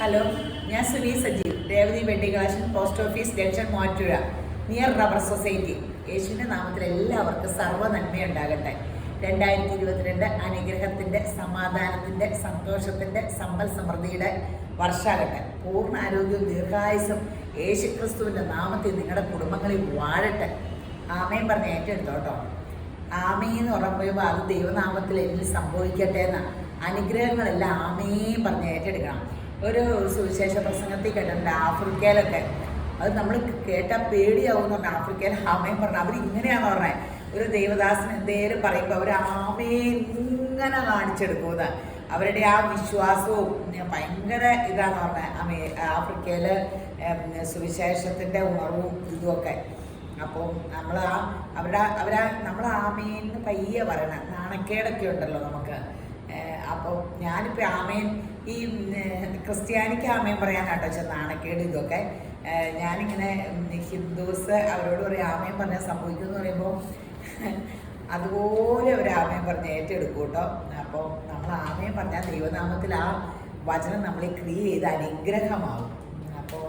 Hello, ഞാൻ Suni Sajeev, Revathi wedding collection, post office junction, Muvattupuzha, near rubber society. യേശുവിൻ്റെ നാമത്തിൽ എല്ലാവർക്കും സർവ്വ നന്മയുണ്ടാകട്ടെ. 2022 അനുഗ്രഹത്തിൻ്റെ, സമാധാനത്തിൻ്റെ, സന്തോഷത്തിൻ്റെ, സമ്പൽ സമൃദ്ധിയുടെ വർഷാകട്ടെ. പൂർണ്ണ ആരോഗ്യവും ദീർഘായുസും യേശുക്രിസ്തുവിൻ്റെ നാമത്തിൽ നിങ്ങളുടെ കുടുംബങ്ങളിൽ വാഴട്ടെ. ആമേൻ പറഞ്ഞ് ഏറ്റെടുത്തോട്ടോ. ആമേ എന്ന് പറയുമ്പോൾ അത് ദൈവനാമത്തിൽ എന്നിൽ സംഭവിക്കട്ടെ എന്ന അനുഗ്രഹങ്ങളെല്ലാം ആമേൻ പറഞ്ഞ് ഏറ്റെടുക്കണം. ഒരു സുവിശേഷ പ്രസംഗത്തിൽ കേട്ടിട്ടുണ്ട്, ആഫ്രിക്കയിലൊക്കെ അത് നമ്മൾ കേട്ടാൽ പേടിയാവുന്നുണ്ട്. ആഫ്രിക്കയിൽ ആമേൻ പറഞ്ഞു, അവരിങ്ങനെയാണെന്ന് പറഞ്ഞത്. ഒരു ദേവദാസൻ എന്തേലും പറയുമ്പോൾ അവർ ആമേൻ ഇങ്ങനെ കാണിച്ചെടുക്കുന്നത്. അവരുടെ ആ വിശ്വാസവും ഭയങ്കര ഇതാന്ന് പറഞ്ഞത്. ആഫ്രിക്കയിൽ സുവിശേഷത്തിൻ്റെ ഉണർവും ഇതുമൊക്കെ. അപ്പോൾ നമ്മൾ ആമേന്ന് പയ്യെ പറയണം. നാണക്കേടൊക്കെ ഉണ്ടല്ലോ നമുക്ക്. അപ്പോൾ ഞാനിപ്പോൾ ആമേൻ ഈ ക്രിസ്ത്യാനിക്ക് ആമേൻ പറയാനാട്ടോ വെച്ചാൽ നാണക്കേട് ഇതൊക്കെ. ഞാനിങ്ങനെ ഹിന്ദുസ് അവരോട് പറയും ആമേൻ പറഞ്ഞാൽ സംഭവിക്കുമെന്ന് പറയുമ്പോൾ അതുപോലെ ഒരു ആമേൻ പറഞ്ഞ് ഏറ്റെടുക്കും കേട്ടോ. അപ്പോൾ നമ്മൾ ആമേൻ പറഞ്ഞാൽ ദൈവനാമത്തിൽ ആ വചനം നമ്മൾ ക്രിയ ചെയ്ത് അനുഗ്രഹമാവും. അപ്പോൾ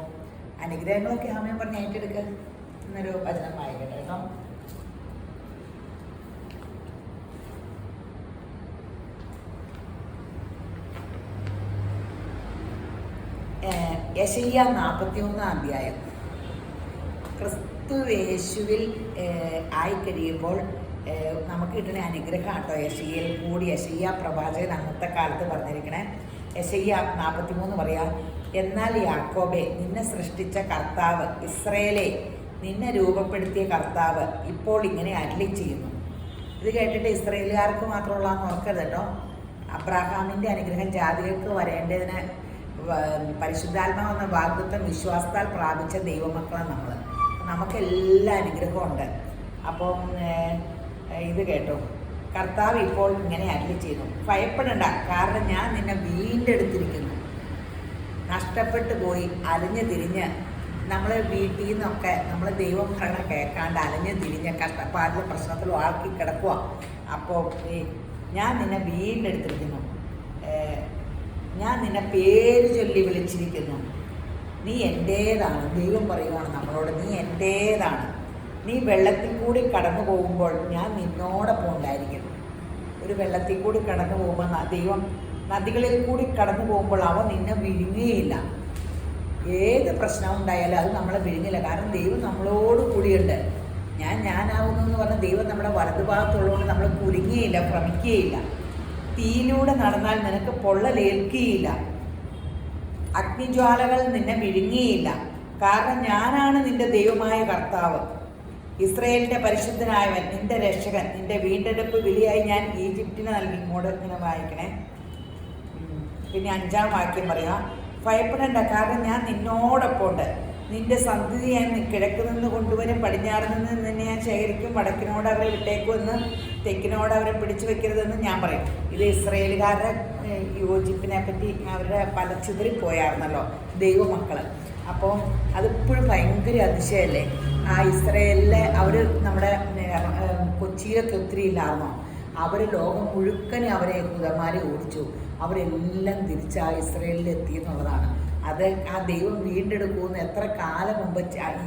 അനുഗ്രഹങ്ങളൊക്കെ ആമേൻ പറഞ്ഞ് ഏറ്റെടുക്കുക എന്നൊരു വചനം വായിക്കട്ടെ കേട്ടോ. യെശയ്യാ 41 അധ്യായം. ക്രിസ്തുയേശുവിൽ ആയിക്കഴിയുമ്പോൾ നമുക്ക് കിട്ടുന്ന അനുഗ്രഹം കേട്ടോ. യെശയ്യയിൽ കൂടി യെശയ്യാ പ്രവാചകൻ അന്നത്തെ കാലത്ത് പറഞ്ഞിരിക്കണേ. യെശയ്യാ 43 പറയാം, എന്നാൽ യാക്കോബേ, നിന്നെ സൃഷ്ടിച്ച കർത്താവ്, ഇസ്രയേലേ, നിന്നെ രൂപപ്പെടുത്തിയ കർത്താവ് ഇപ്പോൾ ഇങ്ങനെ അരുളി ചെയ്യുന്നു. ഇത് കേട്ടിട്ട് ഇസ്രയേലുകാർക്ക് മാത്രമുള്ളതെന്ന് ഓർക്കരുത് കേട്ടോ. അബ്രാഹാമിൻ്റെ അനുഗ്രഹം ജാതികൾക്ക് വരേണ്ടതിന് പരിശുദ്ധാത്മാവ് എന്ന വാഗ്ദത്തം വിശ്വാസത്താൽ പ്രാപിച്ച ദൈവമക്കളാണ് നമ്മൾ. നമുക്കെല്ലാ അനുഗ്രഹവും ഉണ്ട്. അപ്പം ഇത് കേട്ടോ, കർത്താവ് ഇപ്പോൾ ഇങ്ങനെ അരുളി ചെയ്യുന്നു, ഭയപ്പെടണ്ട, കാരണം ഞാൻ നിന്നെ വീണ്ടെടുത്തിരിക്കുന്നു. നഷ്ടപ്പെട്ടു പോയി അലഞ്ഞു തിരിഞ്ഞ് നമ്മൾ വീട്ടിൽ നിന്നൊക്കെ നമ്മൾ ദൈവം ഭരണം കേൾക്കാണ്ട് അലഞ്ഞു തിരിഞ്ഞ് കഷ്ടപ്പാടിലും പ്രശ്നത്തിലും ആക്കി കിടക്കുക. അപ്പോൾ ഞാൻ നിന്നെ വീണ്ടെടുത്തിരിക്കുന്നു, ഞാൻ നിന്നെ പേര് ചൊല്ലി വിളിച്ചിരിക്കുന്നു, നീ എൻ്റേതാണ്. ദൈവം പറയുവാണ് നമ്മളോട്, നീ എൻ്റേതാണ്. നീ വെള്ളത്തിൽ കൂടി കടന്നു പോകുമ്പോൾ ഞാൻ നിന്നോടൊപ്പം ഉണ്ടായിരിക്കും. ഒരു വെള്ളത്തിൽ കൂടി കടന്നു പോകുമ്പോൾ ദൈവം നദികളിൽ കൂടി കടന്നു പോകുമ്പോൾ അവ നിന്നെ വിഴുങ്ങുകയില്ല. ഏത് പ്രശ്നം ഉണ്ടായാലും അത് നമ്മളെ വിഴുങ്ങില്ല, കാരണം ദൈവം നമ്മളോട് കൂടിയുണ്ട്. ഞാനാവുന്നു എന്ന് പറഞ്ഞാൽ ദൈവം നമ്മുടെ വലതുഭാഗത്തുള്ളതുകൊണ്ട് നമ്മൾ കുലുങ്ങിയില്ല, ഭ്രമിക്കുകയില്ല. തീയിലൂടെ നടന്നാൽ നിനക്ക് പൊള്ളലേൽക്കുകയില്ല, അഗ്നിജ്വാലകൾ നിന്നെ വിഴുങ്ങിയില്ല, കാരണം ഞാനാണ് നിന്റെ ദൈവമായ കർത്താവ്, ഇസ്രയേലിൻ്റെ പരിശുദ്ധനായവൻ, നിന്റെ രക്ഷകൻ. നിന്റെ വീണ്ടെടുപ്പ് വിലയായി ഞാൻ ഈജിപ്തിനെ നൽകി. ഇങ്ങോട്ട് ഇങ്ങനെ വായിക്കണേ. പിന്നെ 5-ാം വാക്യം പറയാം, ഭയപ്പെടേണ്ട, കാരണം ഞാൻ നിന്നോടൊപ്പം ഉണ്ട്. നിന്റെ സന്തതി ഞാൻ കിഴക്ക് നിന്ന് കൊണ്ടുവരും, പടിഞ്ഞാറ് നിന്ന് നിന്നെ ഞാൻ ശേഖരിക്കും, വടക്കിനോട് അവരെ വിട്ടേക്കുമെന്ന്, തെക്കിനോട് അവരെ പിടിച്ചു വെക്കരുതെന്ന് ഞാൻ പറയും. ഇത് ഇസ്രയേലുകാരുടെ യോജിപ്പിനെ പറ്റി അവരുടെ പല ചിതറിപ്പോയായിരുന്നല്ലോ ദൈവമക്കൾ. അപ്പോൾ അതിപ്പോഴും ഭയങ്കര അതിശയല്ലേ. ആ ഇസ്രയേലിലെ അവർ നമ്മുടെ കൊച്ചിയിലൊക്കെ ഒത്തിരി ഇല്ലായിരുന്നോ, അവർ ലോകം മുഴുക്കനെ അവരെ യഹൂദന്മാരെ ഓടിച്ചു. അവരെല്ലാം തിരിച്ച് ആ ഇസ്രയേലിൽ എത്തി എന്നുള്ളതാണ്. അത് ആ ദൈവം വീണ്ടെടുക്കുമെന്ന് എത്ര കാലം മുമ്പ്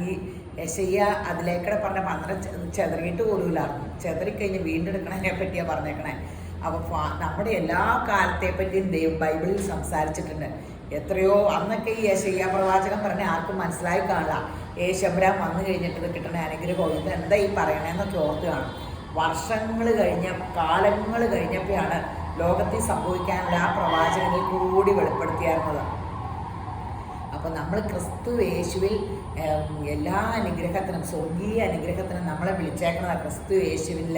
ഈ യെശയ്യ അതിലേക്കൂടെ പറഞ്ഞപ്പോൾ അന്നേരം ചെതറിയിട്ട് പോലുമില്ലായിരുന്നു. ചെതറിക്കഴിഞ്ഞ് വീണ്ടെടുക്കണതിനെ പറ്റിയാണ് പറഞ്ഞേക്കണേ. അപ്പോൾ നമ്മുടെ എല്ലാ കാലത്തെ പറ്റിയും ബൈബിളിൽ സംസാരിച്ചിട്ടുണ്ട്. എത്രയോ അന്നൊക്കെ ഈ യെശയ്യാ പ്രവാചകൻ പറഞ്ഞ ആർക്കും മനസ്സിലായി കാണില്ല. യേശുബ്രാൻ വന്നു കഴിഞ്ഞിട്ട് ഇത് കിട്ടണ അനുഗ്രഹം ഇത് എന്താ ഈ പറയണേന്നൊക്കെ ഓർത്ത് കാണും. വർഷങ്ങൾ കാലങ്ങൾ കഴിഞ്ഞപ്പോഴാണ് ലോകത്തിൽ സംഭവിക്കാനുള്ള ആ പ്രവാചകനിൽ കൂടി വെളിപ്പെടുത്തിയായിരുന്നത്. അപ്പോൾ നമ്മൾ ക്രിസ്തു യേശുവിൽ എല്ലാ അനുഗ്രഹത്തിനും, സ്വർഗീയ അനുഗ്രഹത്തിനും നമ്മളെ വിളിച്ചേക്കുന്നത് ക്രിസ്തു യേശുവിൽ.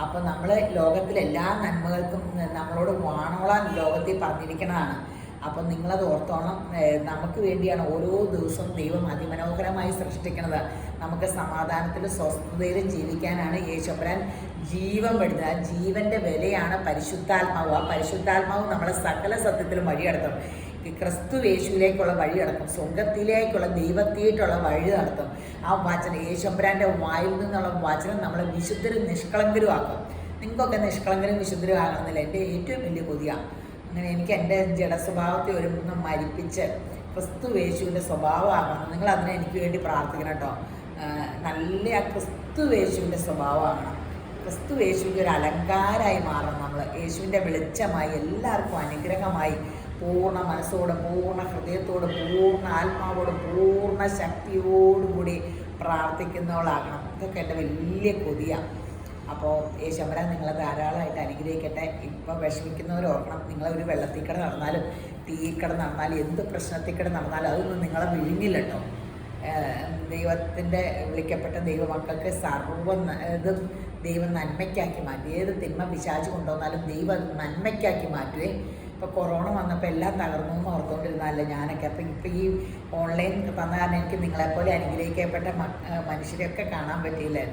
അപ്പോൾ നമ്മൾ ലോകത്തിലെ എല്ലാ നന്മകൾക്കും നമ്മളോട് വാണോളാൻ ലോകത്തിൽ പറഞ്ഞിരിക്കുന്നതാണ്. അപ്പം നിങ്ങളത് ഓർത്തോണം. നമുക്ക് വേണ്ടിയാണ് ഓരോ ദിവസവും ദൈവം അതിമനോഹരമായി സൃഷ്ടിക്കുന്നത്. നമുക്ക് സമാധാനത്തിലും സ്വസ്ഥതയിലും ജീവിക്കാനാണ് യേശുബ്രാൻ ജീവൻ പെടുന്നത്. ആ ജീവൻ്റെ വിലയാണ് പരിശുദ്ധാത്മാവ്. ആ പരിശുദ്ധാത്മാവ് നമ്മളെ സകല സത്യത്തിലും വഴിയടത്തും. ക്രിസ്തു യേശുവിലേക്കുള്ള വഴി നടത്തും, സ്വർഗത്തിലേക്കുള്ള ദൈവത്തിലേക്കുള്ള വഴി നടത്തും. ആ വചനം, യേശുബ്രാൻ്റെ വായിൽ നിന്നുള്ള വചനം നമ്മളെ വിശുദ്ധരും നിഷ്കളങ്കരും ആക്കും. നിങ്ങൾക്കൊക്കെ നിഷ്കളങ്കരും വിശുദ്ധരും ആകണമെന്നില്ല എൻ്റെ ഏറ്റവും വലിയ കൊതിയാണ്. അങ്ങനെ എനിക്ക് എൻ്റെ ജഡസ്വഭാവത്തെ ഒന്ന് മരിപ്പിച്ച് ക്രിസ്തു യേശുവിൻ്റെ സ്വഭാവമാകണം. നിങ്ങൾ അതിനെ എനിക്ക് വേണ്ടി പ്രാർത്ഥിക്കണം കേട്ടോ. നല്ല ക്രിസ്തു യേശുവിൻ്റെ സ്വഭാവമാകണം. ക്രിസ്തു യേശുവിൻ്റെ ഒരു അലങ്കാരമായി മാറണം നമ്മൾ. യേശുവിൻ്റെ വെളിച്ചമായി, എല്ലാവർക്കും അനുഗ്രഹമായി, പൂർണ്ണ മനസ്സോടും പൂർണ്ണ ഹൃദയത്തോടും പൂർണ്ണ ആത്മാവോടും പൂർണ്ണ ശക്തിയോടും കൂടി പ്രാർത്ഥിക്കുന്നവളാകണം. ഇതൊക്കെ എൻ്റെ വലിയ കൊതിയാണ്. അപ്പോൾ യേശുവരാൻ നിങ്ങളെ ധാരാളമായിട്ട് അനുഗ്രഹിക്കട്ടെ. ഇപ്പോൾ വിഷമിക്കുന്നവർ ഓർക്കണം, നിങ്ങളൊരു വെള്ളത്തിൽ കിടന്ന് നടന്നാലും തീ കിടന്ന് നടന്നാലും എന്ത് പ്രശ്നത്തിൽ കിടന്ന് നടന്നാലും അതൊന്നും നിങ്ങളെ വിഴുങ്ങില്ല കേട്ടോ. ദൈവത്തിൻ്റെ വിളിക്കപ്പെട്ട ദൈവമക്കൾക്ക് സർവ്വം ഇതും ദൈവം നന്മയ്ക്കാക്കി മാറ്റി. ഏത് തിന്മ പിശാച് കൊണ്ടുവന്നാലും ദൈവം നന്മയ്ക്കാക്കി മാറ്റുവേ. ഇപ്പോൾ കൊറോണ വന്നപ്പോൾ എല്ലാം തകർന്നു എന്ന് ഓർത്തുകൊണ്ടിരുന്നതല്ലേ ഞാനൊക്കെ. അപ്പോൾ ഇപ്പോൾ ഈ ഓൺലൈൻ തന്ന കാരണം എനിക്ക് നിങ്ങളെപ്പോലെ അനുഗ്രഹിക്കപ്പെട്ട മനുഷ്യരെയൊക്കെ കാണാൻ പറ്റിയില്ലേ.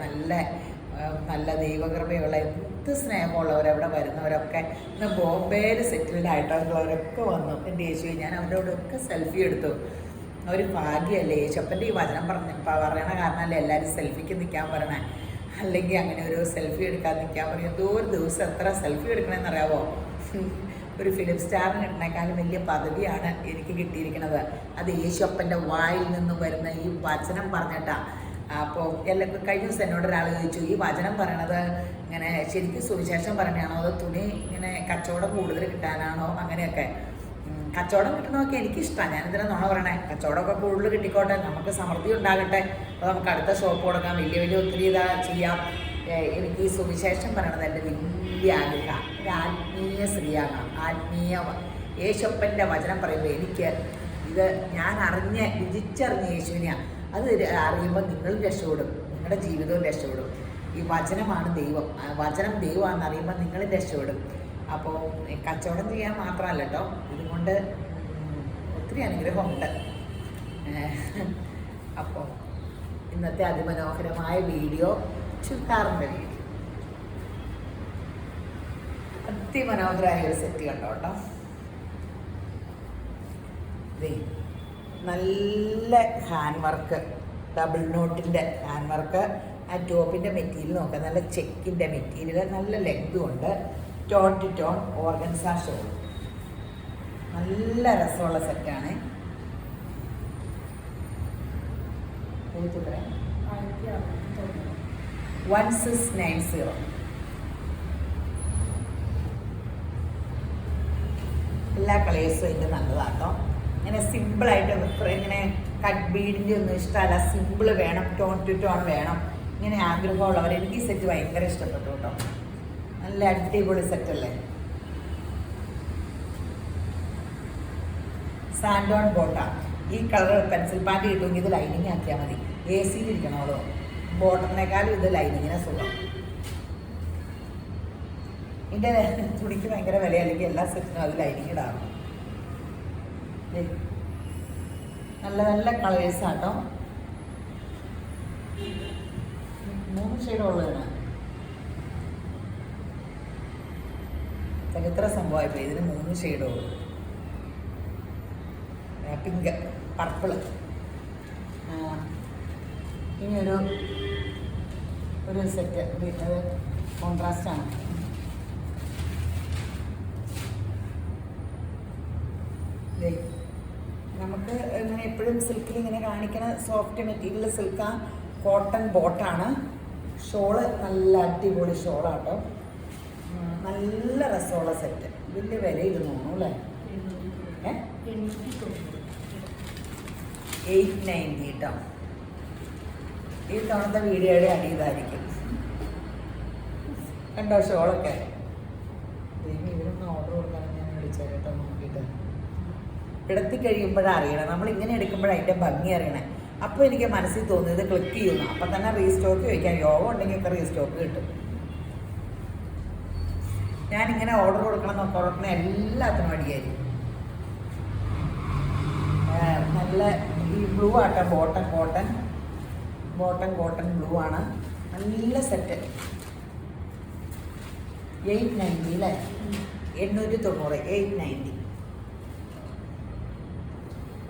നല്ല ദൈവകൃപയുള്ള എന്ത് സ്നേഹമുള്ളവരവിടെ വരുന്നവരൊക്കെ ഇന്ന് ബോംബെയിൽ സെറ്റിൽഡ് ആയിട്ടുള്ളവരൊക്കെ വന്നു. എൻ്റെ യേശുവെ ഞാൻ അവരോടൊക്കെ സെൽഫി എടുത്തു. ഒരു ഭാഗ്യമല്ലേ യേശുപ്പൻ്റെ ഈ വചനം പറയണ കാരണമല്ലേ എല്ലാവരും സെൽഫിക്ക് നിൽക്കാൻ പറയണേ. അല്ലെങ്കിൽ അങ്ങനെ ഒരു സെൽഫി എടുക്കാൻ നിൽക്കാൻ പറയും. എന്തോ ഒരു ദിവസം എത്ര സെൽഫി എടുക്കണമെന്നറിയാവോ? ഒരു ഫിലിം സ്റ്റാറിന് കിട്ടണേക്കാളും വലിയ പദവിയാണ് എനിക്ക് കിട്ടിയിരിക്കുന്നത്. അത് യേശുപ്പൻ്റെ വായിൽ നിന്ന് വരുന്ന ഈ വചനം പറഞ്ഞിട്ടാണ്. അപ്പോൾ കഴിഞ്ഞ ദിവസം എന്നോട് ഒരാൾ ചോദിച്ചു, ഈ വചനം പറയണത് ഇങ്ങനെ ശരിക്കും സുവിശേഷം പറയണതാണോ അതോ തുണി ഇങ്ങനെ കച്ചവടം കൂടുതൽ കിട്ടാനാണോ? അങ്ങനെയൊക്കെ കച്ചവടം കിട്ടണമൊക്കെ എനിക്കിഷ്ടമാണ്. ഞാനിതിനെ നുണ പറയണേ. കച്ചവടമൊക്കെ കൂടുതൽ കിട്ടിക്കോട്ടെ, നമുക്ക് സമൃദ്ധി ഉണ്ടാകട്ടെ. അപ്പോൾ നമുക്ക് അടുത്ത ഷോപ്പ് കൊടുക്കാം, വലിയ ഒത്തിരി ചെയ്യാം. എനിക്ക് ഈ സുവിശേഷം പറയണത് എൻ്റെ വലിയ ആഗ്രഹമാണ്. ഒരു ആത്മീയ സ്ത്രീയാണ്. യേശുപ്പൻ്റെ വചനം പറയുമ്പോൾ എനിക്ക് ഇത് ഞാൻ രുചിച്ചറിഞ്ഞ യേശുവിനെയാണ്. അത് അറിയുമ്പോൾ നിങ്ങളും രക്ഷപ്പെടും, നിങ്ങളുടെ ജീവിതവും രക്ഷപ്പെടും. ഈ വചനമാണ് ദൈവം, വചനം ദൈവമാണെന്ന് അറിയുമ്പോൾ നിങ്ങളും രക്ഷപ്പെടും. അപ്പോൾ കച്ചവടം ചെയ്യാൻ മാത്രമല്ല കേട്ടോ, ഇതുകൊണ്ട് ഒത്തിരി അനുഗ്രഹമുണ്ട്. അപ്പോൾ ഇന്നത്തെ അതിമനോഹരമായ വീഡിയോ ചുരിദാറിൻ്റെ വീഡിയോ അതിമനോഹരമായ ഒരു സെറ്റ് കണ്ടോ കേട്ടോ. നല്ല ഹാൻഡ് വർക്ക്, ഡബിൾ നോട്ടിൻ്റെ ഹാൻഡ് വർക്ക്. ആ ടോപ്പിൻ്റെ മെറ്റീരിയൽ നോക്കാം, നല്ല ചെക്കിൻ്റെ മെറ്റീരിയൽ, നല്ല ലെങ്തും ഉണ്ട്. Tone to tone organza shawl, നല്ല രസമുള്ള സെറ്റാണ്. 1690. എല്ലാ കളേഴ്സും അതിൻ്റെ നല്ലതാട്ടോ. ഇങ്ങനെ സിമ്പിളായിട്ട് ഇങ്ങനെ കട്ട് ബീഡിൻ്റെ ഒന്നും ഇഷ്ടമല്ല, സിമ്പിൾ വേണം, ടോൺ ടു ടോൺ വേണം. ഇങ്ങനെ ആഗ്രഹമുള്ളവർ എനിക്ക് ഈ സെറ്റ് ഭയങ്കര ഇഷ്ടപ്പെട്ടു കേട്ടോ. നല്ല അടിപൊളി സെറ്റല്ലേ. സാൻഡോൺ ബോട്ടാ. ഈ കളർ പെൻസിൽ പാൻറ് കിട്ടുമെങ്കിൽ ഇത് ലൈനിങ് ആക്കിയാൽ മതി. AC യിലിരിക്കണമല്ലോ. ബോട്ടറിനേക്കാളും ഇത് ലൈനിങ്ങിനെ സുഖം. ഇതിൻ്റെ തുണിക്ക് ഭയങ്കര വില, അല്ലെങ്കിൽ എല്ലാ സെറ്റിനും അത് ലൈനിങ് ഇടാറും. നല്ല നല്ല കളേഴ്സാട്ടോ. 3 ഷെയ്ഡുള്ളതാണ്. ചരിത്ര സംഭവമായിപ്പോൾ ഇതിന് 3 ഷെയ്ഡുള്ളൂ. Pink, purple. ഇനി ഒരു സെറ്റ്, അത് കോൺട്രാസ്റ്റാണ്. നമുക്ക് ഇങ്ങനെ എപ്പോഴും സിൽക്കിൽ ഇങ്ങനെ കാണിക്കുന്ന സോഫ്റ്റ് മെറ്റീരിയൽ സിൽക്കാ. കോട്ടൺ ബോട്ടാണ്. ഷോള് നല്ല അടിപൊളി ഷോളാട്ടോ. നല്ല രസമുള്ള സെറ്റ്. വലിയ വിലയിൽ തോന്നുന്നു അല്ലേ? 890 കേട്ടോ. ഈ തവണത്തെ വീഡിയോയുടെ അടിയതായിരിക്കും. കണ്ടോ ഷോളൊക്കെ? ഇതിനൊന്ന് ഓർഡർ കൊടുക്കാൻ ഞാൻ വിളിച്ചാൽ കേട്ടോ. നോക്കിയിട്ട് കിടത്തി കഴിയുമ്പോഴാണ് അറിയണം, നമ്മളിങ്ങനെ എടുക്കുമ്പോഴാണ് അതിൻ്റെ ഭംഗി അറിയണേ. അപ്പോൾ എനിക്ക് മനസ്സിൽ തോന്നിയത് ക്ലിക്ക് ചെയ്യുന്നു. അപ്പം തന്നെ റീസ്റ്റോക്ക് ചോദിക്കാം. യോഗ ഉണ്ടെങ്കിൽ ഒക്കെ റീസ്റ്റോക്ക് കിട്ടും. ഞാനിങ്ങനെ ഓർഡർ കൊടുക്കണം നോക്കണം, എല്ലാത്തിനും അടിയായിരിക്കും. നല്ല ഈ ബ്ലൂ ആട്ടോ, കോട്ടൺ ബ്ലൂ ആണ്. നല്ല സെറ്റ്. 890 അല്ലേ? 890. 890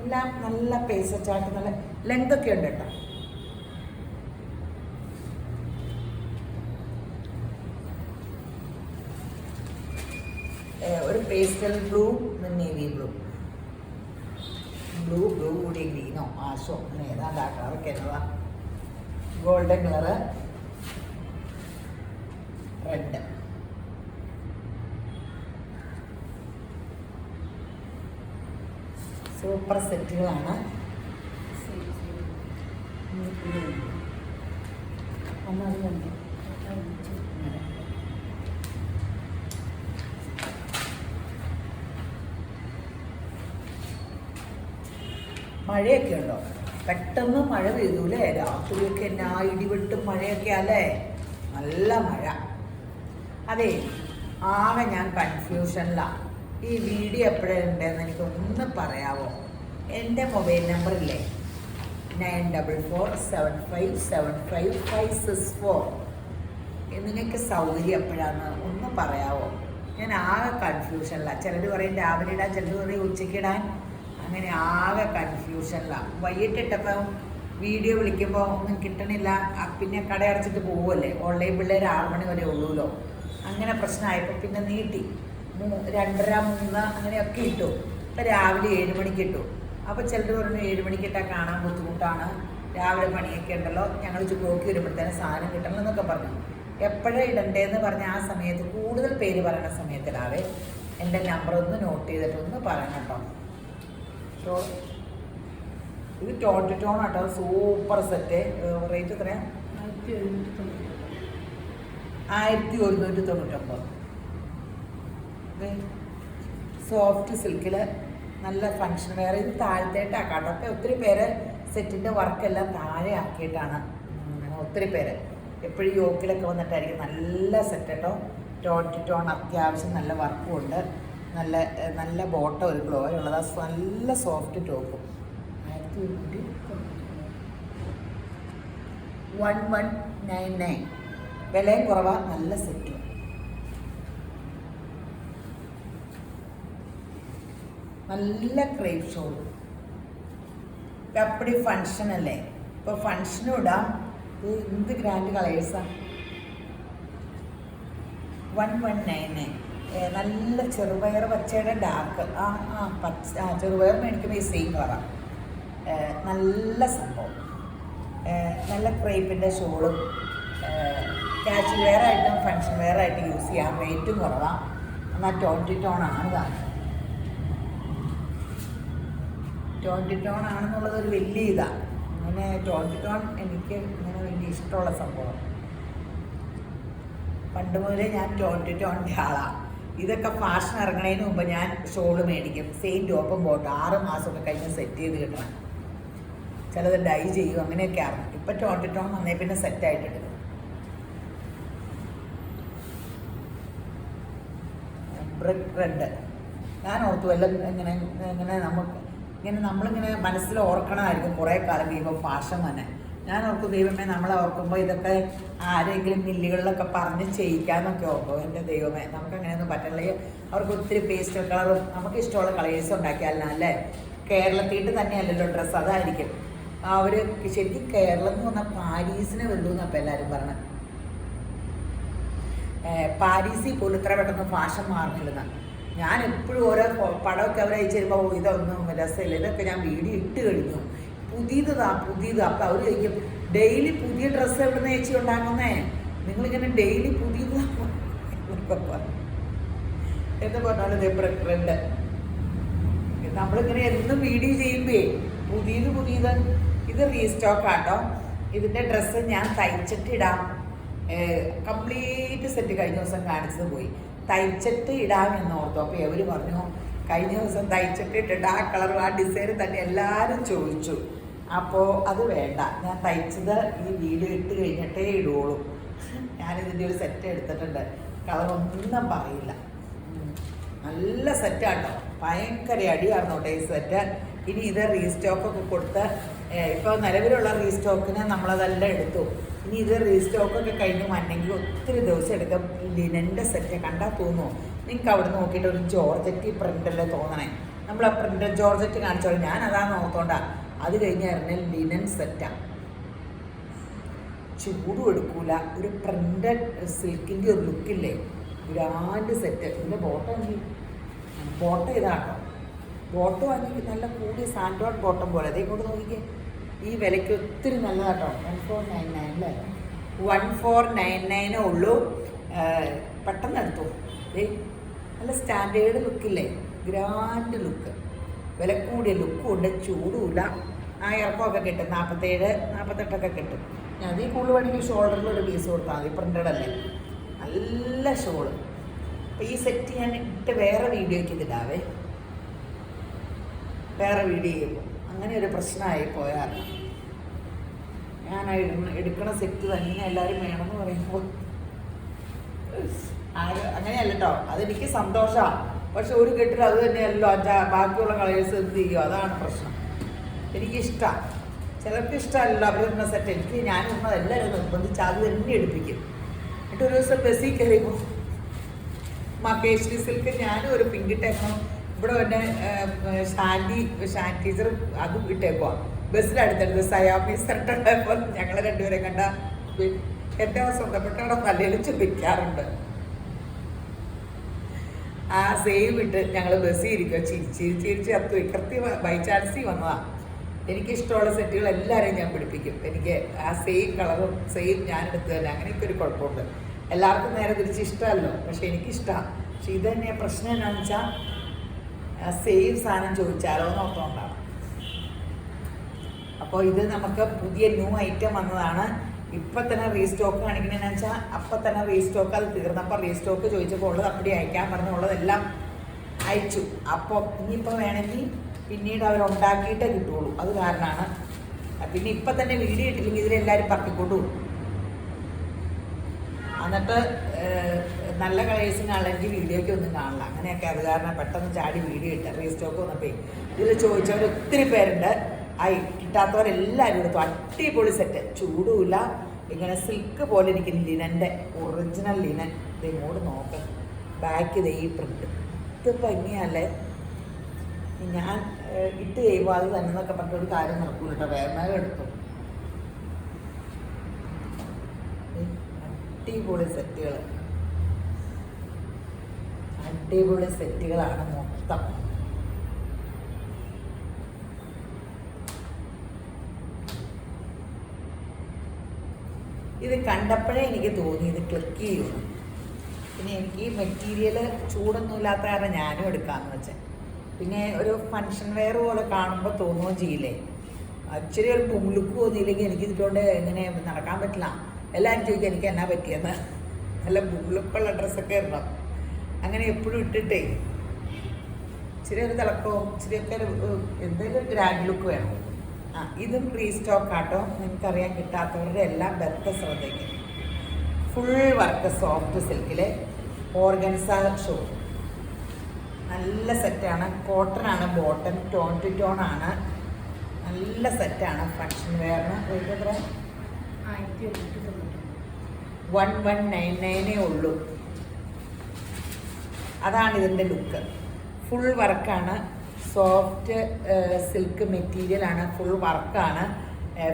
എല്ലാം നല്ല പൈസ ചാട്ട്, നല്ല ലെങ്തൊക്കെ ഉണ്ട് കേട്ടോ. ഒരു pastel blue, navy blue, blue കൂടി ഗ്രീനോ ആഷോ അങ്ങനെ ഏതാണ്ട് കളറൊക്കെ എന്നതാ. Golden colour, red. സൂപ്പർ സെറ്റുകളാണ്. മഴയൊക്കെ ഉണ്ടോ? പെട്ടെന്ന് മഴ പെയ്തൂലേ, രാത്രിയൊക്കെ എന്നാ ഇടിവെട്ടും മഴയൊക്കെ അല്ലേ, നല്ല മഴ. അതെ, ആകെ ഞാൻ കൺഫ്യൂഷനിലാണ്. ഈ വീഡിയോ എപ്പോഴുണ്ടെന്ന് എനിക്കൊന്ന് പറയാമോ? എൻ്റെ മൊബൈൽ നമ്പറില്ലേ 9447575564, നിങ്ങൾക്ക് സൗകര്യം എപ്പോഴാന്ന് ഒന്ന് പറയാമോ? ഞാൻ ആകെ കൺഫ്യൂഷനിലാണ്. ചിലർ പറയും രാവിലെ ഇടാൻ, ചിലർ പറയും ഉച്ചയ്ക്ക് ഇടാൻ, അങ്ങനെ ആകെ കൺഫ്യൂഷനിലാണ്. വൈകിട്ടിട്ടപ്പം വീഡിയോ വിളിക്കുമ്പോൾ ഒന്നും കിട്ടണില്ല, പിന്നെ കട അടച്ചിട്ട് പോകുമല്ലേ, ഓൺലൈൻ പിള്ളേർ 6 മണി വരെ ഉള്ളൂല്ലോ. അങ്ങനെ പ്രശ്നമായപ്പോൾ പിന്നെ നീട്ടി 2:30, 3 അങ്ങനെയൊക്കെ ഇട്ടു. ഇപ്പം രാവിലെ 7 മണിക്ക് ഇട്ടു. അപ്പോൾ ചിലർ പറഞ്ഞു 7 മണിക്ക് ഇട്ടാൽ കാണാൻ ബുദ്ധിമുട്ടാണ്, രാവിലെ പണിയൊക്കെ ഉണ്ടല്ലോ, ഞങ്ങൾ നോക്കി വരുമ്പോഴത്തേനും സാധനം കിട്ടണം എന്നൊക്കെ പറഞ്ഞു. എപ്പോഴാണ് ഇടണ്ടേന്ന് പറഞ്ഞ ആ സമയത്ത്, കൂടുതൽ പേര് പറയുന്ന സമയത്തിലാവേ എൻ്റെ നമ്പർ ഒന്ന് നോട്ട് ചെയ്തിട്ട് ഒന്ന് പറയണം കേട്ടോ. ഇത് ടോൺ ടു ടോൺ ആട്ടോ, സൂപ്പർ സെറ്റ്. റേറ്റ് എത്രയാണ്? 1199. സോഫ്റ്റ് സിൽക്കിൽ നല്ല ഫങ്ഷൻ വെയർ. ഇത് താഴത്തേട്ടാക്കാട്ടോ. അപ്പോൾ ഒത്തിരി പേര് സെറ്റിൻ്റെ വർക്കെല്ലാം താഴെ ആക്കിയിട്ടാണ്. ഒത്തിരി പേര് എപ്പോഴും യോക്കിലൊക്കെ വന്നിട്ടായിരിക്കും. നല്ല സെറ്റ് കേട്ടോ, ടോൺ ടു ടോൺ, അത്യാവശ്യം നല്ല വർക്കും ഉണ്ട്. നല്ല നല്ല ബോട്ടം, ഒരു ഗ്ലോ ഉള്ളത്, നല്ല സോഫ്റ്റ് ടോപ്പും. 1199. വിലയും കുറവാ, നല്ല സെറ്റും. നല്ല ക്രേപ്പ് ഷോൾ. അപ്പടി ഫങ്ഷൻ അല്ലേ, ഇപ്പോൾ ഫങ്ഷനും ഇടാം. എന്ത് ഗ്രാൻഡ് കളേഴ്സാണ്. 1199. നല്ല ചെറുപയർ പച്ചയുടെ ഡാർക്ക്, ചെറുപയർ മേടിക്കുമ്പോൾ ഈ സെയിം കളറാണ്. നല്ല സംഭവം. നല്ല ക്രേപ്പിൻ്റെ ഷോളും കാഷ്വൽ വെയർ ആയിട്ടും ഫങ്ഷൻ വെയർ ആയിട്ട് യൂസ് ചെയ്യാം. റേറ്റും കുറവാണ്. എന്നാൽ ടോൺ ടു ടോൺ ആണ് താനും. ടോൺ ടു ടോൺ ആണെന്നുള്ളത് ഒരു വലിയ ഇതാണ്. അങ്ങനെ ടോൺ ടു ടോൺ എനിക്ക് ഇങ്ങനെ വലിയ ഇഷ്ടമുള്ള സംഭവം. പണ്ട് മുതലേ ഞാൻ ടോൺ ടു ടോണിൻ്റെ ആളാണ്. ഇതൊക്കെ ഫാഷൻ ഇറങ്ങുന്നതിന് മുമ്പ് ഞാൻ ഷോള് മേടിക്കും, സെയിം ടോപ്പും ബോട്ടും. 6 മാസമൊക്കെ കഴിഞ്ഞ് സെറ്റ് ചെയ്ത് കിട്ടണം. ചിലത് ഡൈ ചെയ്യും, അങ്ങനെയൊക്കെ ആയിരുന്നു. ഇപ്പം ടോൺ ടു ടോൺ വന്നേ പിന്നെ സെറ്റായിട്ടുണ്ട്. Brick red. ഞാൻ ഓർത്തു എല്ലാം ഇങ്ങനെ നമ്മളിങ്ങനെ മനസ്സിൽ ഓർക്കണമായിരിക്കും കുറേ കാലം കഴിയുമ്പോൾ ഫാഷൻ തന്നെ. ഞാൻ ഓർക്കും ദൈവമേ, നമ്മളെ ഓർക്കുമ്പോൾ ഇതൊക്കെ ആരെങ്കിലും മില്ലുകളിലൊക്കെ പറഞ്ഞ് ചെയ്യിക്കാമെന്നൊക്കെ ഓർക്കും. എൻ്റെ ദൈവമേ, നമുക്ക് അങ്ങനെയൊന്നും പറ്റില്ല. അവർക്ക് ഒത്തിരി പേസ്റ്റൽ കളറും നമുക്ക് ഇഷ്ടമുള്ള കളേഴ്സ് ഉണ്ടാക്കിയാലും അല്ലേ. കേരളത്തിൽ തന്നെയല്ലല്ലോ ഡ്രസ്സ്, അതായിരിക്കും. അവർ ശരിക്കും കേരളം എന്ന് പറഞ്ഞാൽ പാരീസിനെ വെല്ലുന്നപ്പോൾ എല്ലാവരും പറഞ്ഞത്. പാരീസിൽ പോലും ഇത്ര പെട്ടെന്ന് ഫാഷൻ മാറുന്നില്ലെന്ന്. ഞാൻ എപ്പോഴും ഓരോ പടമൊക്കെ അവർ അയച്ചു തരുമ്പോൾ ഇതൊന്നും രസമില്ല, ഇതൊക്കെ ഞാൻ വീഡിയോ ഇട്ട് കഴിഞ്ഞു, പുതിയതാ. അപ്പോൾ അവർ ചോദിക്കും ഡെയിലി പുതിയ ഡ്രസ്സ് എവിടെ നിന്ന് ചേച്ചി ഉണ്ടാക്കുന്നേ, നിങ്ങളിങ്ങനെ ഡെയിലി പുതിയതാ എന്ന് പറഞ്ഞാൽ ഇതേ റെഡ്. നമ്മളിങ്ങനെ എന്നും വീഡിയോ ചെയ്യുമ്പേ പുതിയത്. ഇത് റീസ്റ്റോക്ക് ആട്ടോ. ഇതിൻ്റെ ഡ്രസ്സ് ഞാൻ തയ്ച്ചിട്ട് ഇടാം. കംപ്ലീറ്റ് സെറ്റ് കഴിഞ്ഞ ദിവസം കാണിച്ചത് പോയി. തയ്ച്ചിട്ട് ഇടാമെന്ന് ഓർത്തു. അപ്പോൾ അവർ പറഞ്ഞു കഴിഞ്ഞ ദിവസം തയ്ച്ചിട്ട് ഇട്ടിട്ട് ആ കളറും ആ ഡിസൈൻ തന്നെ എല്ലാവരും ചോദിച്ചു. അപ്പോൾ അത് വേണ്ട, ഞാൻ തയ്ച്ചത് ഈ വീഡിയോ ഇട്ട് കഴിഞ്ഞിട്ടേ ഇടുള്ളൂ. ഞാനിതിൻ്റെ ഒരു സെറ്റ് എടുത്തിട്ടുണ്ട്, കളറൊന്നും പറയില്ല. നല്ല സെറ്റാട്ടോ, ഭയങ്കര അടിയായിരുന്നു കേട്ടോ ഈ സെറ്റ്. ഇനി ഇത് റീസ്റ്റോക്കൊക്കെ കൊടുത്ത്, ഇപ്പോൾ നിലവിലുള്ള റീസ്റ്റോക്കിന് നമ്മളതെല്ലാം എടുത്തു. ഇനി ഇത് റീസ്റ്റോക്കൊക്കെ കഴിഞ്ഞ് വന്നെങ്കിൽ ഒത്തിരി ദിവസം എടുക്കും. ലിനൻ്റെ സെറ്റ് കണ്ടാൽ തോന്നുമോ നിങ്ങൾക്ക്? അവിടെ നോക്കിയിട്ട് ഒരു ജോർജറ്റ് പ്രിൻ്റല്ലേ തോന്നണേ. നമ്മൾ ആ പ്രിൻ്റ് ജോർജറ്റ് കാണിച്ചോളൂ, ഞാൻ അതാണ് ഓർത്തോണ്ടാണ്. അത് കഴിഞ്ഞായിരുന്നാൽ ലിനൻ സെറ്റാണ്, ചൂടും എടുക്കൂല. ഒരു പ്രിൻ്റഡ് സിൽക്കിൻ്റെ ഒരു ലുക്കില്ലേ, ഗ്രാൻഡ് സെറ്റ്. ഇതിൻ്റെ ബോട്ടം ബോട്ടം ഇതാട്ടോ. ബോട്ടം വാങ്ങി നല്ല കൂടിയ സാൻഡോൺ ബോട്ടം പോലെ അതേ കൊണ്ട് നോക്കിക്കേ. ഈ വിലയ്ക്ക് ഒത്തിരി നല്ലതാട്ടോ. 1499 അല്ലേ? 1499 ഉള്ളൂ. പെട്ടെന്ന് എടുത്തു. നല്ല സ്റ്റാൻഡേർഡ് ലുക്കില്ലേ, ഗ്രാൻഡ് ലുക്ക്, വില കൂടിയ ലുക്കും ഉണ്ട്, ചൂടുമില്ല. ആ ഇറക്കമൊക്കെ കിട്ടും, 47, 48 കിട്ടും. ഞാൻ അതീ കൂടുതൽ വേണമെങ്കിൽ ഷോൾഡറിൽ ഒരു പീസ് കൊടുത്താൽ മതി, പ്രിൻ്റഡ് അല്ലേ, നല്ല ഷോള്. അപ്പോൾ ഈ സെറ്റ് ഞാൻ ഇട്ട് വേറെ വീഡിയോയ്ക്ക് ഇതിടാവേ, വേറെ വീഡിയോ ചെയ്യുമ്പോൾ അങ്ങനെ ഒരു പ്രശ്നമായി പോയായിരുന്നു. ഞാൻ എടുക്കണ സെറ്റ് തന്നെ എല്ലാവരും വേണമെന്ന് പറയുമ്പോൾ അങ്ങനെയല്ല കേട്ടോ. അതെനിക്ക് സന്തോഷമാണ്. പക്ഷെ ഒരു കെട്ടിൽ അത് തന്നെയല്ലോ ബാക്കിയുള്ള കളേഴ്സ് എന്ത് ചെയ്യുമോ, അതാണ് പ്രശ്നം. എനിക്കിഷ്ടമാണ്, ചിലർക്ക് ഇഷ്ടമല്ല അവരിടുന്ന സെറ്റ്. ഞാനിടുന്നത് എല്ലാവരും നിർബന്ധിച്ച് അത് തന്നെ എടുപ്പിക്കും. എന്നിട്ട് ഒരു ദിവസം ബസ്സിൽ കയറിയപ്പോൾ മക്കേശ്വരി സിൽക്ക് ഞാനും ഒരു പിങ്ക് ഇട്ടേക്കണം, ഇവിടെ തന്നെ ടീച്ചർ അതും ഇട്ടേക്കുവാ. ബസ്സിലടുത്തടുത്ത് സയാമീസ് സെർട്ടുണ്ടായപ്പോൾ ഞങ്ങൾ രണ്ടുപേരെ കണ്ട എൻ്റെ സ്വന്തപ്പെട്ടവിടെ നല്ലതിലും ചുമിക്കാറുണ്ട്. ആ സെയിം ഇട്ട് ഞങ്ങൾ ബസ്സിൽ ഇരിക്കുക, ചിരിച്ച് അത്തുപോയി. കൃത്യം ബൈ ചാൻസിൽ വന്നതാണ്. എനിക്കിഷ്ടമുള്ള സെറ്റുകൾ എല്ലാവരെയും ഞാൻ പിടിപ്പിക്കും. എനിക്ക് ആ സെയിം കളറും സെയിം ഞാനെടുത്ത് തന്നെ, അങ്ങനെയൊക്കെ ഒരു കുഴപ്പമുണ്ട്. എല്ലാവർക്കും നേരെ തിരിച്ച് ഇഷ്ടമല്ലോ, പക്ഷെ എനിക്കിഷ്ടമാണ്. പക്ഷെ ഇത് തന്നെ പ്രശ്നം എന്താണെന്ന് വെച്ചാൽ സെയിം സാധനം ചോദിച്ചാലോ എന്ന് ഓർത്തുകൊണ്ടാണ്. അപ്പോൾ ഇത് നമുക്ക് പുതിയ ന്യൂ ഐറ്റം വന്നതാണ്. ഇപ്പം തന്നെ റീസ്റ്റോക്ക് കാണിക്കണമെന്ന് വെച്ചാൽ അപ്പം തന്നെ റീസ്റ്റോക്ക് അത് തീർന്നപ്പോൾ റീസ്റ്റോക്ക് ചോദിച്ചപ്പോൾ ഉള്ളത് അപ്പടി അയക്കാൻ പറഞ്ഞുള്ളതെല്ലാം അയച്ചു. അപ്പോൾ ഇനിയിപ്പോൾ വേണമെങ്കിൽ പിന്നീട് അവരുണ്ടാക്കിയിട്ടേ കിട്ടുള്ളൂ. അത് കാരണമാണ്. പിന്നെ ഇപ്പം തന്നെ വീഡിയോ ഇട്ടില്ലെങ്കിൽ ഇതിലെല്ലാവരും പറക്കിക്കൊണ്ടു പോകും. എന്നിട്ട് നല്ല കളേഴ്സിനാണെങ്കിൽ വീഡിയോയ്ക്ക് ഒന്നും കാണില്ല. അങ്ങനെയൊക്കെ അത് കാരണം പെട്ടെന്ന് ചാടി വീഡിയോ ഇട്ട് റീസ്റ്റോക്ക് വന്നപ്പോൾ ഇതിൽ ചോദിച്ചവർ ഒത്തിരി പേരുണ്ട്. ആയി കിട്ടാത്തവരെല്ലാവരും എടുത്തു. അടിപൊളി സെറ്റ്, ചൂടുമില്ല, ഇങ്ങനെ സിൽക്ക് പോലെ ഇരിക്കുന്ന ലിനൻ്റെ ഒറിജിനൽ ലിനൻ. ഇതോട് നോക്ക്, ബാക്ക് ഇതേ ഈ പ്രിന്റ്. ഇത് ഭംഗിയല്ലേ? ഞാൻ ഇട്ട് കഴിയുമ്പോൾ അത് തന്നെ എന്നൊക്കെ പറഞ്ഞൊരു കാര്യം നടക്കൂല കേട്ടോ. വേഗം എടുത്തു. അടിപൊളി സെറ്റുകൾ, അടിപൊളി സെറ്റുകളാണ് മൊത്തം. ഇത് കണ്ടപ്പോഴേ എനിക്ക് തോന്നി ഇത് ക്ലിക്ക് ചെയ്യുന്നു. പിന്നെ എനിക്ക് മെറ്റീരിയൽ ചൂടൊന്നും ഇല്ലാത്ത കാരണം ഞാനും എടുക്കാമെന്ന് വെച്ചാൽ. പിന്നെ ഒരു ഫങ്ഷൻ വെയർ പോലെ കാണുമ്പോൾ തോന്നുകയും ചെയ്യില്ലേ. ഇച്ചിരി ഒരു ലുക്ക് തോന്നിയില്ലെങ്കിൽ എനിക്ക് ഇതിട്ടുകൊണ്ട് എങ്ങനെ നടക്കാൻ പറ്റില്ല. എല്ലാവരും ചോദിക്കും എനിക്ക് എന്നാ പറ്റിയെന്ന്. നല്ല ലുക്കുള്ള ഡ്രസ്സൊക്കെ ഇടണം. അങ്ങനെ എപ്പോഴും ഇട്ടിട്ടേ ഇച്ചിരി ഒരു തിളക്കവും ഇച്ചിരിയൊക്കെ എന്തെങ്കിലും ഒരു ഗ്രാൻഡ് ലുക്ക് വേണം. ഇതും റീസ്റ്റോക്ക് ആട്ടോ. നിങ്ങൾക്കറിയാൻ കിട്ടാത്തവരുടെ എല്ലാം ബെർത്ത് ശ്രദ്ധിക്കും. ഫുൾ വർക്ക് സോഫ്റ്റ് സിൽക്കിലെ ഓർഗൻസ ഷോ, നല്ല സെറ്റാണ്. കോട്ടൺ ആണ് ബോട്ടം, ടോൺ ടു ടോൺ ആണ്. നല്ല സെറ്റാണ്. ഫങ്ഷൻ വെയറിന് റേറ്റ് എത്ര? 1199 ഉള്ളൂ. അതാണ് ഇതിൻ്റെ ലുക്ക്. ഫുൾ വർക്കാണ്, സോഫ്റ്റ് സിൽക്ക് മെറ്റീരിയലാണ്, ഫുൾ വർക്കാണ്.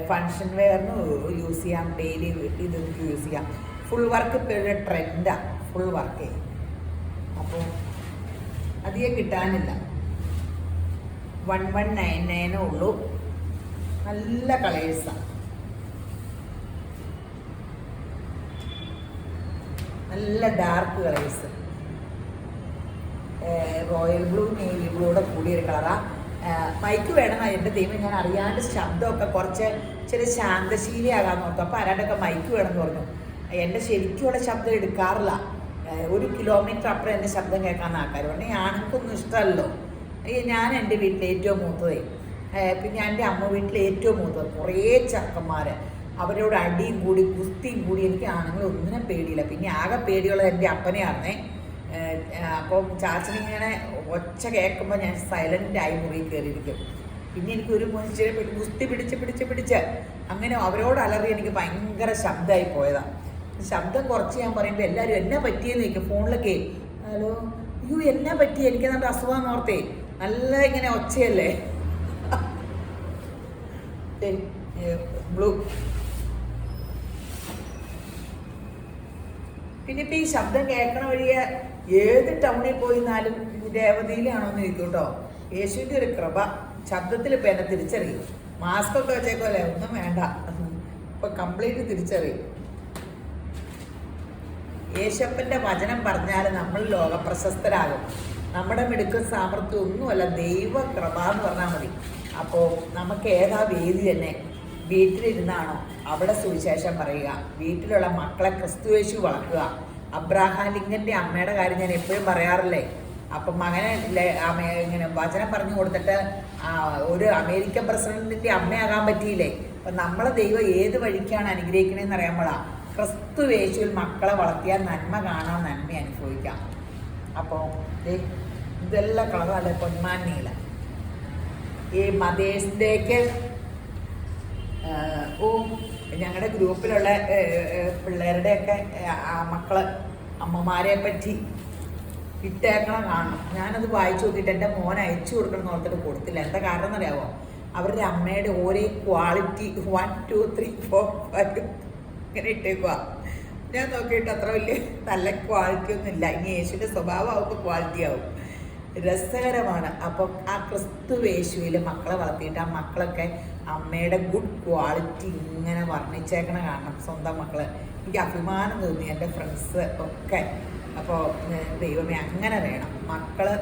ഫങ്ഷൻ വെയറിന് യൂസ് ചെയ്യാം, ഡെയിലി ഇത് യൂസ് ചെയ്യാം. ഫുൾ വർക്ക് ഇപ്പോൾ ഒരു ട്രെൻഡാണ്, ഫുൾ വർക്ക്. അപ്പോൾ അധികം കിട്ടാനില്ല. 1199 ഉള്ളൂ. നല്ല കളേഴ്സാണ്, നല്ല dark colours. Royal blue, navy ബ്ലൂടെ കൂടിയൊരു കളറാണ്. മൈക്ക് വേണം. എൻ്റെ ദൈവം, ഞാൻ അറിയാണ്ട് ശബ്ദമൊക്കെ കുറച്ച് ഇച്ചിരി ശാന്തശീലയാകാൻ നോക്കും. അപ്പോൾ ആരാണ്ടൊക്കെ മൈക്ക് വേണമെന്ന് പറഞ്ഞു. എൻ്റെ ശരിക്കുള്ള ശബ്ദം എടുക്കാറില്ല. 1 കിലോമീറ്റർ അപ്പുറം എൻ്റെ ശബ്ദം കേൾക്കാൻ ആൾക്കാർ പറഞ്ഞു. ഞാനൊക്കൊന്നും ഇഷ്ടമല്ലോ. ഞാൻ എൻ്റെ വീട്ടിൽ ഏറ്റവും മൂത്തതേ, പിന്നെ എൻ്റെ അമ്മ വീട്ടിൽ ഏറ്റവും മൂത്തത്. കുറേ ചെറുക്കന്മാർ, അവരോട് അടിയും കൂടി കുസ്തിയും കൂടി. എനിക്ക് ആണുങ്ങൾ ഒന്നിനും പേടിയില്ല. പിന്നെ ആകെ പേടിയുള്ളത് എൻ്റെ അപ്പനെയായിരുന്നേ. അപ്പം ചാച്ചനിങ്ങനെ ഒച്ച കേൾക്കുമ്പോൾ ഞാൻ സൈലൻ്റായി മുറിയിൽ കയറിയിരിക്കും. പിന്നെ എനിക്ക് ഒരു മനുഷ്യരെ കുസ്തി പിടിച്ച് അങ്ങനെ അവരോട് അലറി എനിക്ക് ഭയങ്കര ശബ്ദമായി പോയതാണ്. ശബ്ദം കുറച്ച് ഞാൻ പറയുമ്പോൾ എല്ലാവരും എന്നാ പറ്റിയെന്ന് ചോദിക്കും ഫോണിലൊക്കെ. ഹലോ, അയ്യോ എന്നാ പറ്റി, എനിക്ക് നല്ല അസുഖം ഓർത്തേ. നല്ല ഇങ്ങനെ ഒച്ചയല്ലേ. ബ്ലൂ. പിന്നെ ഇപ്പം ഈ ശബ്ദം കേൾക്കണ വഴിയെ ഏത് ടൗണിൽ പോയിരുന്നാലും രേവതിയിലാണോ എന്ന് ചോദിക്കും കേട്ടോ. യേശുവിൻ്റെ ഒരു കൃപ. ശബ്ദത്തിൽ ഇപ്പം എന്നെ തിരിച്ചറിയും. മാസ്ക് ഒക്കെ വെച്ചേക്കോല്ലേ, ഒന്നും വേണ്ട, ഇപ്പൊ കംപ്ലീറ്റ് തിരിച്ചറിയും. യേശപ്പൻ്റെ വചനം പറഞ്ഞാൽ നമ്മൾ ലോകപ്രശസ്തരാകും. നമ്മുടെ മിടുക്കും സാമർത്ഥ്യം ഒന്നുമല്ല, ദൈവ കൃപ എന്ന് പറഞ്ഞാൽ മതി. അപ്പോൾ നമുക്ക് ഏതാ വേദി തന്നെ, വീട്ടിലിരുന്നാണോ അവിടെ സുവിശേഷം പറയുക, വീട്ടിലുള്ള മക്കളെ ക്രിസ്തുയേശു വളർത്തുക. അബ്രാഹാം ലിങ്കൻ്റെ അമ്മയുടെ കാര്യം ഞാൻ എപ്പോഴും പറയാറില്ലേ. അപ്പം മകനെ ഇങ്ങനെ വചനം പറഞ്ഞു കൊടുത്തിട്ട് ഒരു അമേരിക്കൻ പ്രസിഡന്റിൻ്റെ അമ്മയാകാൻ പറ്റിയില്ലേ. അപ്പം നമ്മളെ ദൈവം ഏത് വഴിക്കാണ് അനുഗ്രഹിക്കണേന്ന് അറിയാമ്പോഴാ ക്രിസ്തുയേശുവിൽ മക്കളെ വളർത്തിയാൽ നന്മ കാണാൻ, നന്മ അനുഭവിക്കാം. അപ്പോൾ ഇതെല്ലാം കളറല്ലേ, പൊന്മാൻ നീല. ഈ മദേഴ്സ് ഡേക്ക് ഞങ്ങളുടെ ഗ്രൂപ്പിലുള്ള പിള്ളേരുടെയൊക്കെ മക്കള് അമ്മമാരെ പറ്റി ഇട്ടേക്കണം കാണണം. ഞാനത് വായിച്ചു നോക്കിയിട്ട് എൻ്റെ മോൻ അയച്ചു കൊടുക്കണം എന്ന് ഓർത്തിട്ട് കൊടുത്തില്ല. എന്താ കാരണം എന്നറിയാമോ? അവരുടെ അമ്മയുടെ ഓരോ ക്വാളിറ്റി 1 2 3 4 5 ഇങ്ങനെ ഇട്ടേക്കുക. ഞാൻ നോക്കിയിട്ട് അത്ര വലിയ നല്ല ക്വാളിറ്റി ഒന്നും ഇല്ല. ഇനി യേശുവിൻ്റെ സ്വഭാവം ആവുമ്പോൾ ക്വാളിറ്റി ആവും. രസകരമാണ്. അപ്പം ആ ക്രിസ്തുവേശുവിൽ മക്കളെ വളർത്തിയിട്ട് ആ മക്കളൊക്കെ അമ്മയുടെ ഗുഡ് ക്വാളിറ്റി ഇങ്ങനെ വർണ്ണിച്ചേക്കണ കാണണം. സ്വന്തം മക്കള് എനിക്ക് അഭിമാനം തോന്നി, എൻ്റെ ഫ്രണ്ട്സ് ഒക്കെ. അപ്പോൾ ദൈവമേ അങ്ങനെ വേണം മക്കള്.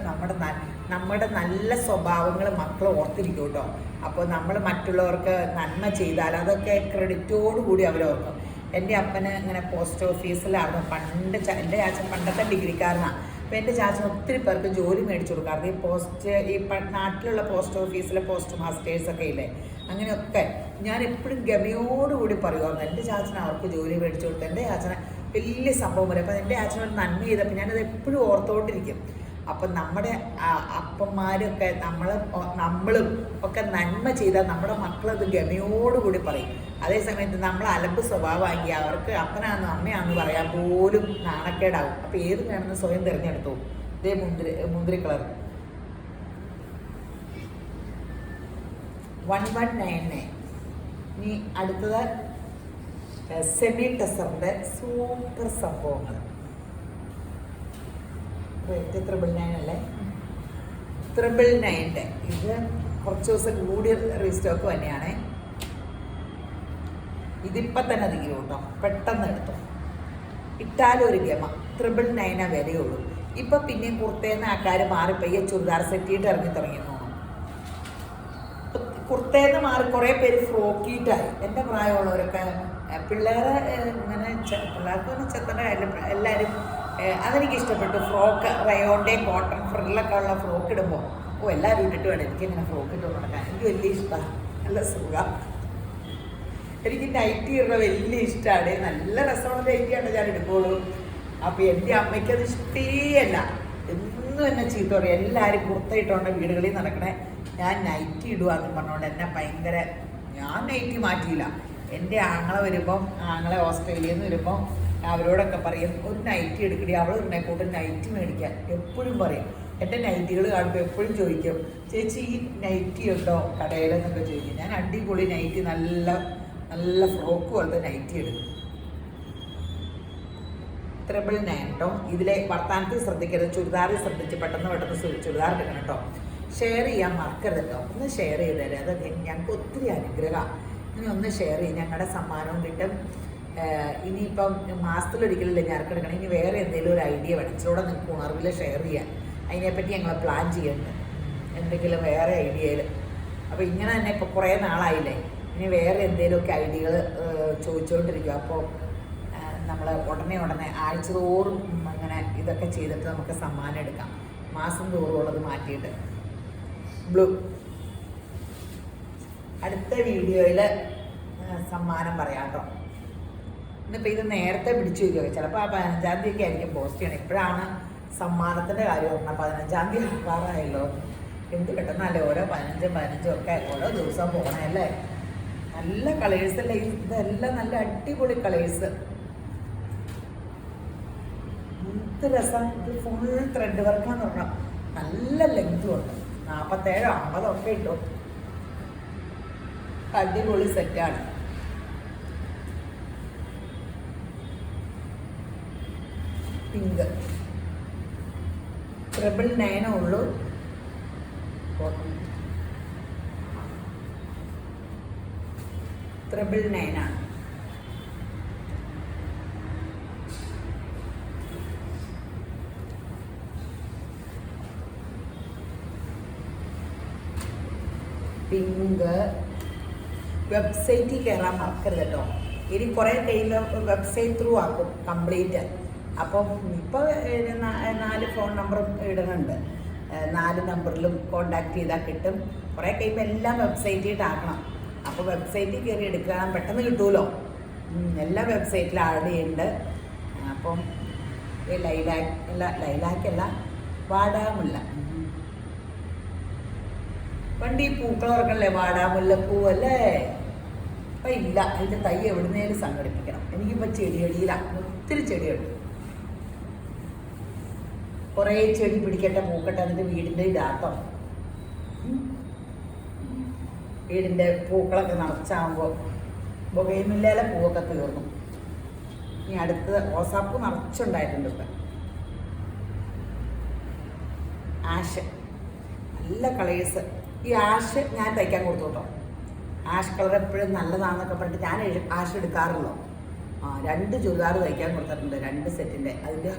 നമ്മുടെ നല്ല സ്വഭാവങ്ങൾ മക്കൾ ഓർത്തിരിക്കും കേട്ടോ. അപ്പോൾ നമ്മൾ മറ്റുള്ളവർക്ക് നന്മ ചെയ്താൽ അതൊക്കെ ക്രെഡിറ്റോടുകൂടി അവരോർക്കും. എൻ്റെ അപ്പന് ഇങ്ങനെ പോസ്റ്റ് ഓഫീസിലായിരുന്നു പണ്ട്. എൻ്റെ ചാച്ചൻ പണ്ടത്തെ ഡിഗ്രിക്കാരനാണ്. അപ്പോൾ എൻ്റെ ചാച്ചൻ ഒത്തിരി പേർക്ക് ജോലി മേടിച്ചു കൊടുക്കാറുണ്ട്. ഈ നാട്ടിലുള്ള പോസ്റ്റ് ഓഫീസിലെ പോസ്റ്റ് മാസ്റ്റേഴ്സൊക്കെ ഇല്ലേ, അങ്ങനെയൊക്കെ ഞാൻ എപ്പോഴും ഗമയോടുകൂടി പറയുമായിരുന്നു എൻ്റെ ചാച്ചന് അവർക്ക് ജോലി മേടിച്ചു കൊടുത്തു. എൻ്റെ ചാച്ചനെ വലിയ സംഭവം വരും. അപ്പം എൻ്റെ ചാച്ചനോട് നന്മ ചെയ്തപ്പോൾ ഞാനത് എപ്പോഴും ഓർത്തുകൊണ്ടിരിക്കും. അപ്പം നമ്മുടെ അപ്പന്മാരൊക്കെ നമ്മളും ഒക്കെ നന്മ ചെയ്താൽ നമ്മുടെ മക്കളത് ഗമയോടുകൂടി പറയും. അതേസമയത്ത് നമ്മൾ അലമ്പ് സ്വഭാവമാക്കി അവർക്ക് അപ്പനാണെന്ന് അമ്മയാണെന്ന് പറയാൻ പോലും നാണക്കേടാവും. അപ്പം ഏത് വേണമെന്ന് സ്വയം തിരഞ്ഞെടുത്തു. ഇതേ മുന്തിരി കളർ 1199. ഇനി അടുത്തത് സെമി ടെസറിൻ്റെ സൂപ്പർ സംഭവങ്ങൾ. റേറ്റ് 999 അല്ലേ? 999. ഇത് കുറച്ച് ദിവസം കൂടി റീസ്റ്റോക്ക് തന്നെയാണ്. ഇതിപ്പം തന്നെ തീരും കേട്ടോ, പെട്ടെന്ന് എടുത്തോ. ഇട്ടാലും ഒരു ഗമ. 999 വിലയുള്ളൂ. ഇപ്പം പിന്നെയും കുർത്തേന്ന് ആൾക്കാർ മാറിപ്പോയി ചുരിദാർ സെറ്റിയിട്ട് ഇറങ്ങി തുടങ്ങി തോന്നുന്നു. കുർത്തേന്ന് മാറി കുറേ പേര് ഫ്രോക്കിയിട്ടായി. എൻ്റെ പ്രായമുള്ളവരൊക്കെ പിള്ളേരെ ഇങ്ങനെ പിള്ളേർക്ക് തന്നെ ചെത്തൻ്റെ എല്ലാവരും അതെനിക്ക് ഇഷ്ടപ്പെട്ടു. ഫ്രോക്ക് റയോണിൻ്റെ കോട്ടൺ ഫ്രില്ലൊക്കെ ഉള്ള ഫ്രോക്ക് ഇടുമ്പോൾ എല്ലാവരും ഇട്ടിട്ട് വേണം എനിക്കിങ്ങനെ ഫ്രോക്ക് ഇട്ട് നടക്കാൻ. എനിക്ക് വലിയ ഇഷ്ടമാണ്, നല്ല സുഖം. എനിക്ക് നൈറ്റി ഇടുന്നത് വലിയ ഇഷ്ടമാണ്. നല്ല രസമുള്ള നൈറ്റിയാണ് ഞാൻ എടുക്കുള്ളൂ. അപ്പോൾ എൻ്റെ അമ്മയ്ക്കത് ഇഷ്ടേയല്ല. എന്നും എന്നെ ചീത്ത പറയും. എല്ലാവരും കുർത്തയിട്ടുകൊണ്ട് വീടുകളിൽ നടക്കണേ, ഞാൻ നൈറ്റി ഇടുകയെന്ന് പറഞ്ഞുകൊണ്ട് എന്നെ ഭയങ്കര. ഞാൻ നൈറ്റി മാറ്റിയില്ല. എൻ്റെ ആങ്ങളെ വരുമ്പം, ആങ്ങളെ ഓസ്ട്രേലിയയിൽ നിന്ന് വരുമ്പം അവരോടൊക്കെ പറയും ഒരു നൈറ്റി എടുക്കണേ, അവൾ ഉണ്ടെക്കൂട്ട് നൈറ്റി മേടിക്കാൻ എപ്പോഴും പറയും. എൻ്റെ നൈറ്റികൾ കാണുമ്പോൾ എപ്പോഴും ചോദിക്കും, ചേച്ചി ഈ നൈറ്റി ഉണ്ടോ കടയിലെന്നൊക്കെ ചോദിക്കും. ഞാൻ അടിപൊളി നൈറ്റി, നല്ല നല്ല ഫ്രോക്ക് പോലത്തെ നൈറ്റി എടുക്കും. 999 കേട്ടോ. ഇതിലെ വർത്താനത്തിൽ ശ്രദ്ധിക്കരുത്, ചുരിദാറിൽ ശ്രദ്ധിച്ച് പെട്ടെന്ന് ചുരിദാർ എടുക്കണം കേട്ടോ. ഷെയർ ചെയ്യാൻ മറക്കരുത് കേട്ടോ. ഒന്ന് ഷെയർ ചെയ്ത് തരാം, അത് ഞങ്ങൾക്ക് ഒത്തിരി അനുഗ്രഹമാണ്. ഇനി ഒന്ന് ഷെയർ ചെയ്യും, ഞങ്ങളുടെ സമ്മാനവും കിട്ടും. ഇനിയിപ്പം മാസത്തിലൊരിക്കലല്ലേ ഞെരക്കെടുക്കണം. ഇനി വേറെ എന്തെങ്കിലും ഒരു ഐഡിയ വേണം ഇച്ചിലൂടെ നിങ്ങൾക്ക് ഉണർവിൽ ഷെയർ ചെയ്യാൻ. അതിനെപ്പറ്റി ഞങ്ങൾ പ്ലാൻ ചെയ്യുന്നുണ്ട്, എന്തെങ്കിലും വേറെ ഐഡിയയിൽ. അപ്പോൾ ഇങ്ങനെ തന്നെ ഇപ്പോൾ കുറേ നാളായില്ലേ, ഇനി വേറെ എന്തെങ്കിലുമൊക്കെ ഐഡിയകൾ ചോദിച്ചുകൊണ്ടിരിക്കും. അപ്പോൾ നമ്മൾ ഉടനെ ആഴ്ച തോറും അങ്ങനെ ഇതൊക്കെ ചെയ്തിട്ട് നമുക്ക് സമ്മാനം എടുക്കാം. മാസം തോറുമുള്ളത് മാറ്റിയിട്ട്. ബ്ലൂ അടുത്ത വീഡിയോയിൽ സമ്മാനം പറയാം കേട്ടോ. ഇന്നിപ്പോൾ ഇത് നേരത്തെ പിടിച്ചു വയ്ക്കുക, ചിലപ്പോൾ ആ 15-ാം തീയതി ആയിരിക്കും പോസ്റ്റ് ചെയ്യണം. ഇപ്പോഴാണ് സമ്മാനത്തിൻ്റെ കാര്യം പറഞ്ഞാൽ 15-ാം തീയതി ആകാറായല്ലോ. എന്ത് പെട്ടെന്നല്ലേ ഓരോ 15-15 ഒക്കെ ഓരോ ദിവസം പോകണമല്ലേ. നല്ല കളേഴ്സല്ലേ ഇതെല്ലാം, നല്ല അടിപൊളി കളേഴ്സ്. എന്ത് രസം. ഇത് ഫുൾ ത്രെഡ് വർക്കാന്ന് പറഞ്ഞാൽ നല്ല ലെങ്തും ഉണ്ട്. 47-50 ഒക്കെ ഇട്ടു. അടിപൊളി സെറ്റാണ്. പിങ്ക് 999 ഉള്ളൂ. കോട്ടൺ 999 ആണ്. പിങ്ക്. വെബ്സൈറ്റിൽ കയറാൻ മറക്കരുത് കേട്ടോ. ഇനി കുറേ കയ്യിൽ വെബ്സൈറ്റ് ത്രൂ ആക്കും കംപ്ലീറ്റ്. അപ്പം ഇപ്പോൾ 4 ഫോൺ നമ്പറും ഇടുന്നുണ്ട്. 4 നമ്പറിലും കോണ്ടാക്ട് ചെയ്താൽ കിട്ടും. കുറേ കഴിയുമ്പോൾ എല്ലാം വെബ്സൈറ്റിട്ടാക്കണം. അപ്പോൾ വെബ്സൈറ്റിൽ കയറി എടുക്കാൻ പെട്ടെന്ന് കിട്ടുമല്ലോ. എല്ലാ വെബ്സൈറ്റിലും ആഡ് ചെയ്യുന്നുണ്ട്. അപ്പം ലൈലാക്കല്ല, വാടാമുല്ല. പണ്ട് ഈ പൂക്കളവർക്കല്ലേ വാടാമുല്ലപ്പൂവല്ലേ? അപ്പം ഇല്ല. അതിൻ്റെ തൈ എവിടുന്നേലും സംഘടിപ്പിക്കണം. എനിക്കിപ്പോൾ ചെടികളിലാണ് ഒത്തിരി ചെടിയുണ്ട്. കുറേ ചെടി പിടിക്കട്ടെ, പൂക്കട്ടെ, എന്നിട്ട് വീടിൻ്റെ ഇടാട്ടോ. വീടിൻ്റെ പൂക്കളൊക്കെ നിറച്ചാകുമ്പോൾ ബൊഗൈൻവില്ലയിലെ പൂവൊക്കെ തീർന്നു. ഇനി അടുത്ത് റോസാപ്പൂ നിറച്ചുണ്ടായിട്ടുണ്ട്. ഇപ്പം ആഷ്, നല്ല കളേഴ്സ്. ഈ ആഷ് ഞാൻ തയ്ക്കാൻ കൊടുത്തു കേട്ടോ. ആഷ് കളർ എപ്പോഴും നല്ലതാണെന്നൊക്കെ പറഞ്ഞിട്ട് ഞാൻ ആഷ് എടുക്കാറുള്ളൂ. 2 ചുരിദാർ തയ്ക്കാൻ കൊടുത്തിട്ടുണ്ട്, 2 സെറ്റിൻ്റെ. അതിൻ്റെ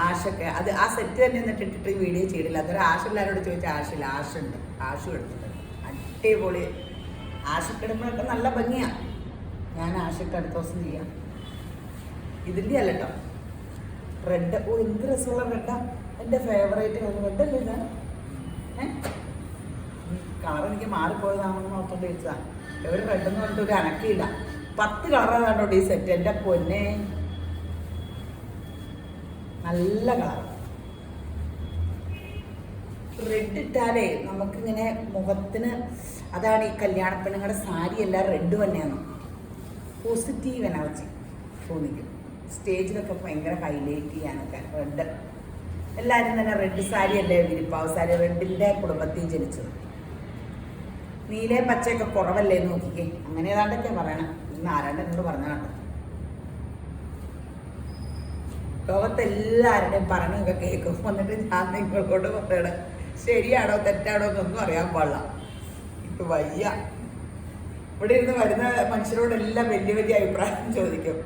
ആഷൊക്കെ അത് ആ സെറ്റ് തന്നെ എന്നിട്ട് ഇട്ടിട്ട് വീഡിയോ ചെയ്തില്ല. അതൊരു ആഷ് എല്ലാവരോട് ചോദിച്ചാൽ ആഷില്ല. ആഷുണ്ട്, ആഷും എടുത്തിട്ടുണ്ട്. അടിപൊളി. ആഷൊക്കെ ഇടുമ്പോഴൊക്കെ നല്ല ഭംഗിയാണ്. ഞാൻ ആഷൊക്കെ അടുത്ത ദിവസം ചെയ്യാം. ഇതിൻ്റെ അല്ല കേട്ടോ, റെഡ്. ഓ, എന്ത് രസമുള്ള റെഡാ. എൻ്റെ ഫേവറേറ്റ് റെഡല്ലേ ഇത്. കളർ എനിക്ക് മാറിപ്പോയതാണെന്ന് ഓർത്തോണ്ട് ചോദിച്ചതാണ്. എവിടെ റെഡെന്ന് പറഞ്ഞിട്ട് ഒരു അനക്കില്ല. 10 കളറാണോ ഈ സെറ്റ്. എൻ്റെ പൊന്നെ, നല്ല കളർ. റെഡ് ഇട്ടാലേ നമുക്കിങ്ങനെ മുഖത്തിന്, അതാണ് ഈ കല്യാണ പെണ്ണുങ്ങളുടെ സാരി എല്ലാം റെഡ് തന്നെയാണ്. Positive energy തോന്നിക്കും. സ്റ്റേജിലൊക്കെ ഭയങ്കര ഹൈലൈറ്റ് ചെയ്യാനൊക്കെ റെഡ്. എല്ലാവരും തന്നെ റെഡ് സാരി അല്ലേ വിരിപ്പാവ് സാരി. റെഡിൻ്റെ കുടുംബത്തിൽ ജനിച്ചത്. നീല പച്ചയൊക്കെ കുറവല്ലേ നോക്കിക്കേ. അങ്ങനെ ഏതാണ്ടൊക്കെ പറയണം. ഇന്ന് ആരാണ്ട് എന്നോട് പറഞ്ഞ കേട്ടോ. ലോകത്തെല്ലാവരുടെയും പറഞ്ഞൊക്കെ കേൾക്കും. വന്നിട്ട് ഞാൻ നിങ്ങളോട് പറയണം ശരിയാണോ തെറ്റാണോ എന്നൊന്നും അറിയാൻ പാടില്ല. എനിക്ക് വയ്യ. ഇവിടെ ഇരുന്ന് വരുന്ന മനുഷ്യരോടെല്ലാം വലിയ വലിയ അഭിപ്രായം ചോദിക്കും.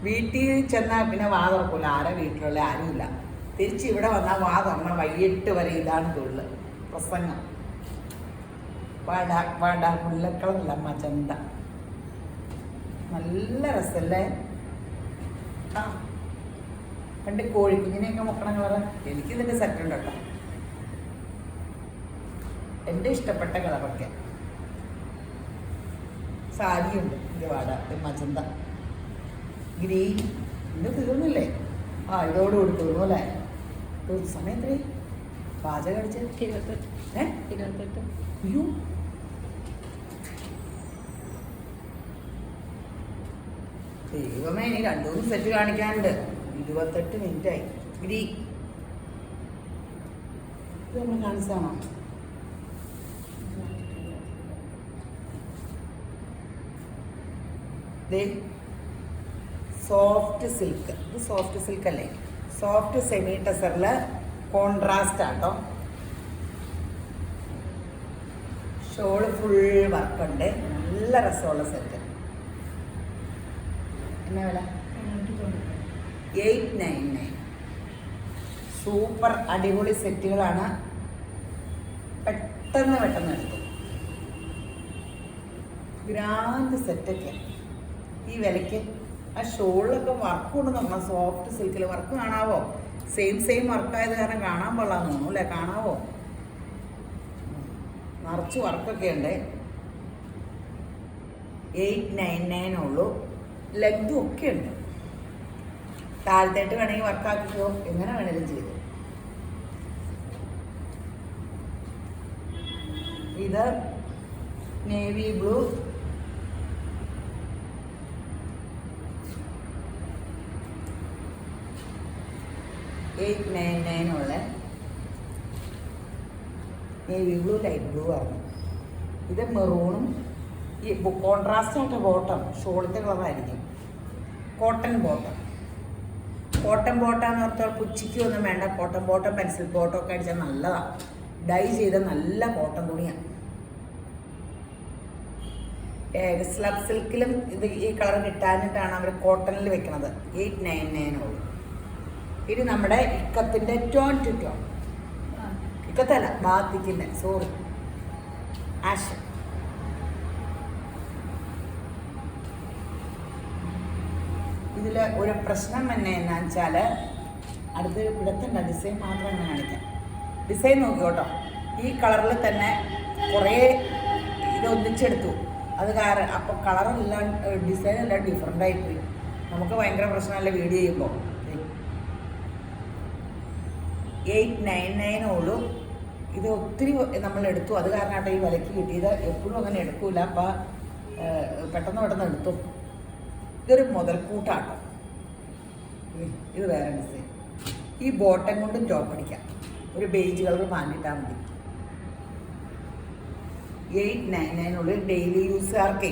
വീട്ടിൽ ചെന്നാൽ പിന്നെ വാ തുറക്കില്ല. ആരാ വീട്ടിലുള്ള ആരുമില്ല. തിരിച്ച് ഇവിടെ വന്നാൽ വാ തുറന്നാൽ വൈകിട്ട് വരെ ഇതാണ് തൊഴിൽ, പ്രസംഗം. വാട മുല്ലക്കളമല്ല, മജന്ത. നല്ല രസമല്ലേ? ആ, പണ്ട് കോഴിക്കുഞ്ഞിനെയൊക്കെ മുക്കണ കളറ്. എനിക്കിതിൻ്റെ സെറ്റുണ്ട് കേട്ടോ. എൻ്റെ ഇഷ്ടപ്പെട്ട കളറൊക്കെ. സാരിയുണ്ട്. ഇത് വാട, മജന്ത, ഗ്രീൻ. ഇന്ന് തീർന്നില്ലേ? ഇതോടുകൂടി തീർന്നു അല്ലേ? സമയത്തേ പാചകം അടിച്ച് 28. അയ്യോ, ദൈവമേ, ഇനി 2-3 സെറ്റ് കാണിക്കാനുണ്ട്. 28 മിനിറ്റായി. ഗ്രീൻ ഇത് നമ്മൾ കാണിച്ചാണോ? Soft silk. ഇത് സോഫ്റ്റ് സിൽക്ക് അല്ലേ? സോഫ്റ്റ് സെമി ടെസറിൽ കോൺട്രാസ്റ്റ് ആട്ടോ. ഷോള് ഫുൾ വർക്കുണ്ട്. നല്ല രസമുള്ള സെറ്റ്. എന്നാ വില? 899. സൂപ്പർ അടിപൊളി സെറ്റുകളാണ്. പെട്ടെന്ന് എടുത്തു. ഗ്രാൻഡ് സെറ്റൊക്കെ ഈ വിലയ്ക്ക്. ആ ഷോളിലൊക്കെ വർക്ക് കൊണ്ട് നമ്മൾ സോഫ്റ്റ് സിൽക്കിൽ വർക്ക് കാണാവോ? സെയിം വർക്കായത് കാരണം കാണാൻ പാടില്ലാന്ന് തോന്നുന്നു അല്ലേ? കാണാവോ? നിറച്ച് വർക്കൊക്കെ ഉണ്ട്. 899 ഉള്ളൂ. ലെഗും ഒക്കെ ഉണ്ട്. താഴത്തേട്ട് വേണമെങ്കിൽ വർക്കാക്കിക്കോ, എങ്ങനെ വേണേലും ചെയ്തു. ഇത് navy blue. $899 navy blue, light blue ആണ്. ഇത് മെറൂണും ഈ കോൺട്രാസ്റ്റ് ആയിട്ട് ബോട്ടം. ഷോളിൻ്റെ കളറായിരിക്കും. Cotton bottom. കോട്ടൺ ബോട്ടാന്ന് പറഞ്ഞാൽ പുച്ചിക്കൊന്നും വേണ്ട. കോട്ടൺ ബോട്ടം പെൻസിൽ ബോട്ടം ഒക്കെ അടിച്ചാൽ നല്ലതാണ്. ഡൈ ചെയ്ത നല്ല കോട്ടൺ തുണിയാണ്. സ്ലബ് സിൽക്കിലും ഇത് ഈ കളർ കിട്ടാനിട്ടാണ് അവർ കോട്ടണിൽ വെക്കുന്നത്. 899 ഉള്ളൂ. ഇത് നമ്മുടെ ഇക്കത്തിൻ്റെ ടോൺ ടു ടോൺ, ഇക്കത്തല്ല ബാത്തിക്കിൻ്റെ, സോറി, ആഷ്. ഇതിൽ ഒരു പ്രശ്നം തന്നെ എന്നാന്ന് വെച്ചാൽ അടുത്ത് ഇടത്തുണ്ട് ഡിസൈൻ മാത്രം ഞാൻ കാണിക്കാം. ഡിസൈൻ നോക്കി കേട്ടോ. ഈ കളറിൽ തന്നെ കുറേ ഇത് ഒന്നിച്ചെടുത്തു. അത് കാരണം അപ്പോൾ കളറെല്ലാം ഡിസൈനെല്ലാം ഡിഫറെൻ്റ് ആയിപ്പോയി. നമുക്ക് ഭയങ്കര പ്രശ്നമല്ല വീഡിയോ ചെയ്യുമ്പോൾ. 899 ഉള്ളൂ. ഇത് ഒത്തിരി നമ്മൾ എടുത്തു. അത് കാരണമായിട്ട് ഈ വിലയ്ക്ക് കിട്ടിയത്. എപ്പോഴും അങ്ങനെ എടുക്കൂല. അപ്പം പെട്ടെന്ന് എടുത്തു. ഇതൊരു മുതൽക്കൂട്ടാട്ടോ. ഇത് വേറെ ഡിസൈൻ. ഈ ബോട്ടം കൊണ്ടും ടോപ്പ് അടിക്കാം. ഒരു ബേജ് കളർ മാറ്റിട്ടാൽ മതി. 899 ഉള്ളിൽ ഡെയിലി യൂസുകാർക്കേ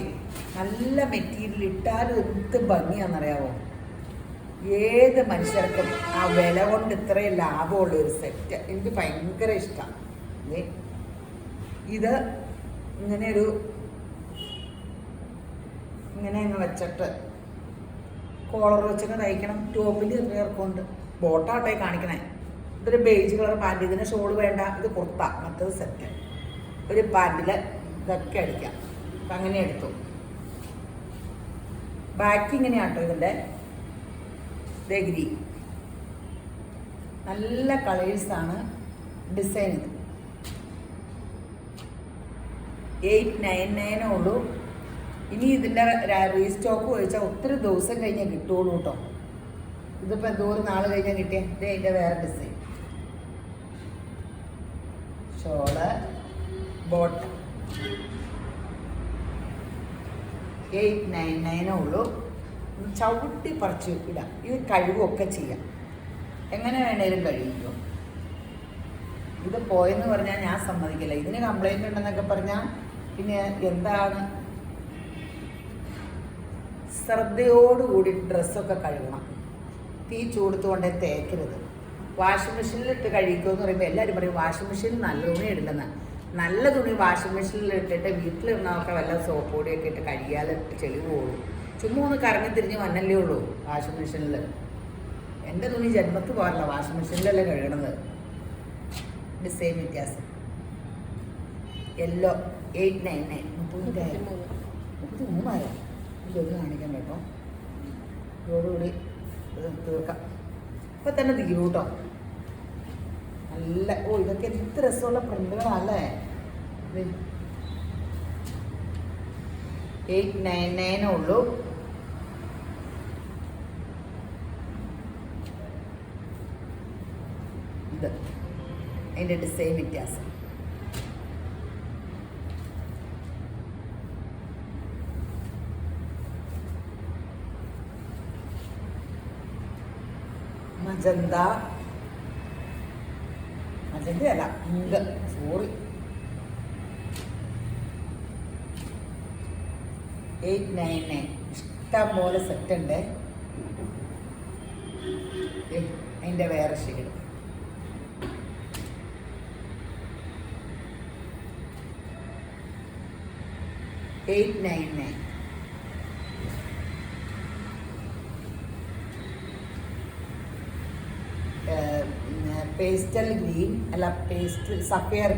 നല്ല മെറ്റീരിയൽ ഇട്ടാലും എന്ത് ഭംഗിയാണെന്നറിയാമോ. ഏത് മനുഷ്യർക്കും ആ വില കൊണ്ട് ഇത്രയും ലാഭമുള്ള ഒരു സെറ്റ് എനിക്ക് ഭയങ്കര ഇഷ്ടമാണ്. ഇത് ഇങ്ങനെ അങ്ങ് വെച്ചിട്ട് കോളർ വെച്ചൊക്കെ തയ്ക്കണം. ടോപ്പിൽ ഇറക്കൊണ്ട് ബോട്ടാട്ടെ കാണിക്കണേ. ഇതൊരു ബേജ് കളർ പാൻറ്. ഇതിന് ഷോൾ വേണ്ട. ഇത് കുർത്ത, മറ്റത് സെറ്റ്. ഒരു പാൻറ്റിൽ ഇതൊക്കെ അടിക്കാം. അപ്പം അങ്ങനെ എടുത്തു. ബാക്ക് ഇങ്ങനെയാട്ടോ ഇതിൻ്റെ. ഗ്രീ നല്ല കളേഴ്സാണ്. ഡിസൈൻ ഇത് 899 ഉള്ളൂ. ഇനി ഇതിൻ്റെ റീസ്റ്റോക്ക് ചോദിച്ചാൽ ഒത്തിരി ദിവസം കഴിഞ്ഞാൽ കിട്ടുള്ളൂ കേട്ടോ. ഇതിപ്പോൾ എന്തോരം നാൾ കഴിഞ്ഞാൽ കിട്ടിയ. ഇത് അതിൻ്റെ വേറെ ഡിസൈൻ. ഷോള് ബോട്ട് 899 ഉള്ളൂ. ചവിട്ടി പറിച്ച് ഇടാം. ഇത് കഴിവൊക്കെ ചെയ്യാം. എങ്ങനെ വേണേലും കഴിയുമോ. ഇത് പോയെന്ന് പറഞ്ഞാൽ ഞാൻ സമ്മതിക്കില്ല. ഇതിന് കംപ്ലൈൻറ്റ് ഉണ്ടെന്നൊക്കെ പറഞ്ഞാൽ പിന്നെ എന്താണ്. ശ്രദ്ധയോടുകൂടി ഡ്രസ്സൊക്കെ കഴുകണം. തീ ചൂടുത്തുകൊണ്ടേ തേക്കരുത്. വാഷിംഗ് മെഷീനിലിട്ട് കഴിക്കുമെന്ന് പറയുമ്പോൾ എല്ലാവരും പറയും വാഷിംഗ് മെഷീനിൽ നല്ല തുണി ഇടില്ലെന്ന്. നല്ല തുണി വാഷിംഗ് മെഷീനിൽ ഇട്ടിട്ട് വീട്ടിലിരുന്നതൊക്കെ വല്ല സോപ്പ് പൊടിയൊക്കെ ഇട്ട് കഴുകിയാൽ ചെളി പോകും. ചുമ്മാ ഒന്ന് കറങ്ങി തിരിഞ്ഞ് വന്നല്ലേ ഉള്ളൂ വാഷിംഗ് മെഷീനിൽ. എൻ്റെ തുണി ജന്മത്ത് പോകാറില്ല, വാഷിംഗ് മെഷീനിലല്ലേ കഴുകണത്. ഡിസൈൻ വ്യത്യാസം. യെല്ലോ 899 33,000. ഇതൊന്ന് കാണിക്കാൻ കേട്ടോ. ഇതോടുകൂടി തീർക്കാം. ഇപ്പം തന്നെ തീരും കേട്ടോ. നല്ല ഇതൊക്കെ എന്ത് രസമുള്ള പ്രിന്റുകളല്ലേ. 899 ഉള്ളൂ. ഇത് അതിൻ്റെ ഡിസൈൻ വ്യത്യാസം. മജന്ത അല്ല പിങ്ക്, സോറി. 899 ഇഷ്ടം പോലെ സെറ്റ് ഉണ്ട്. അതിൻ്റെ വേറെ ഷെയ്ഡ്. $899. പേസ്റ്റൽ ഗ്രീൻ അല്ല, പേസ്റ്റൽ സഫയർ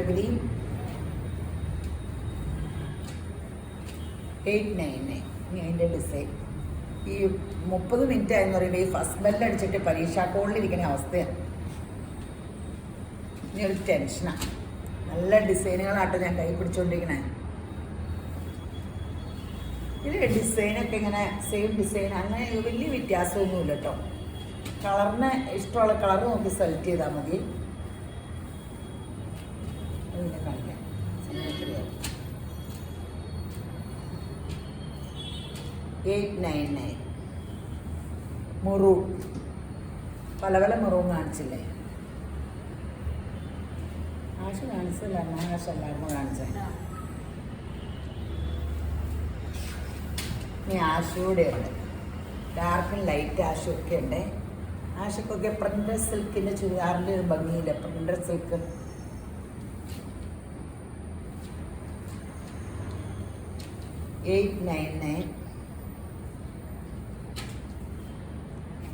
ഗ്രീൻ 899. ഇനി അതിൻ്റെ ഡിസൈൻ. ഈ 30 മിനിറ്റ് ആയെന്ന് പറയുമ്പോൾ ഈ ഫസ്റ്റ് ബെല്ലടിച്ചിട്ട് പരീക്ഷാ കോളിലിരിക്കുന്ന അവസ്ഥയാണ്. ഇനി ഒരു ടെൻഷനാണ്. നല്ല ഡിസൈനുകളാട്ടോ ഞാൻ കൈ പിടിച്ചുകൊണ്ടിരിക്കണേ. ഇതിൽ ഡിസൈനൊക്കെ ഇങ്ങനെ സെയിം ഡിസൈൻ, അങ്ങനെ വലിയ വ്യത്യാസമൊന്നുമില്ല കേട്ടോ. കളറിന് ഇഷ്ടമുള്ള കളർ നോക്കി സെലക്ട് ചെയ്താൽ മതി. അതിനെ കാണിക്കാം. 899. മെറൂൺ, പല പല മെറൂൺ കാണിച്ചില്ലേ. ആശ കാണിച്ചില്ല, ആശല്ലായിരുന്നു കാണിച്ചേ. ഇനി ആശയുടെ ഉണ്ട് ഡാർക്കും ലൈറ്റ് ആഷും ഒക്കെ ഉണ്ട്. ആഷക്കൊക്കെ പ്രിൻ്റഡ് സിൽക്കിൻ്റെ ചുരിദാറിൻ്റെ ഒരു ഭംഗിയില്ല. പ്രിൻ്റഡ് സിൽക്ക് 899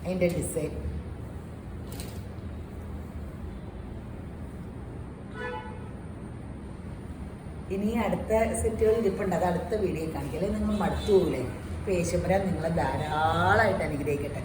അതിൻ്റെ ഡിസൈൻ. ഇനി അടുത്ത സെറ്റുകൾ ഇരിപ്പുണ്ട്, അത് അടുത്ത വീഡിയോ കാണിക്കല്ലേ. നിങ്ങൾ മടുത്തു പോകില്ലേ. പേശുമ്പരാൻ നിങ്ങളെ ധാരാളമായിട്ട് അനുഗ്രഹിക്കട്ടെ.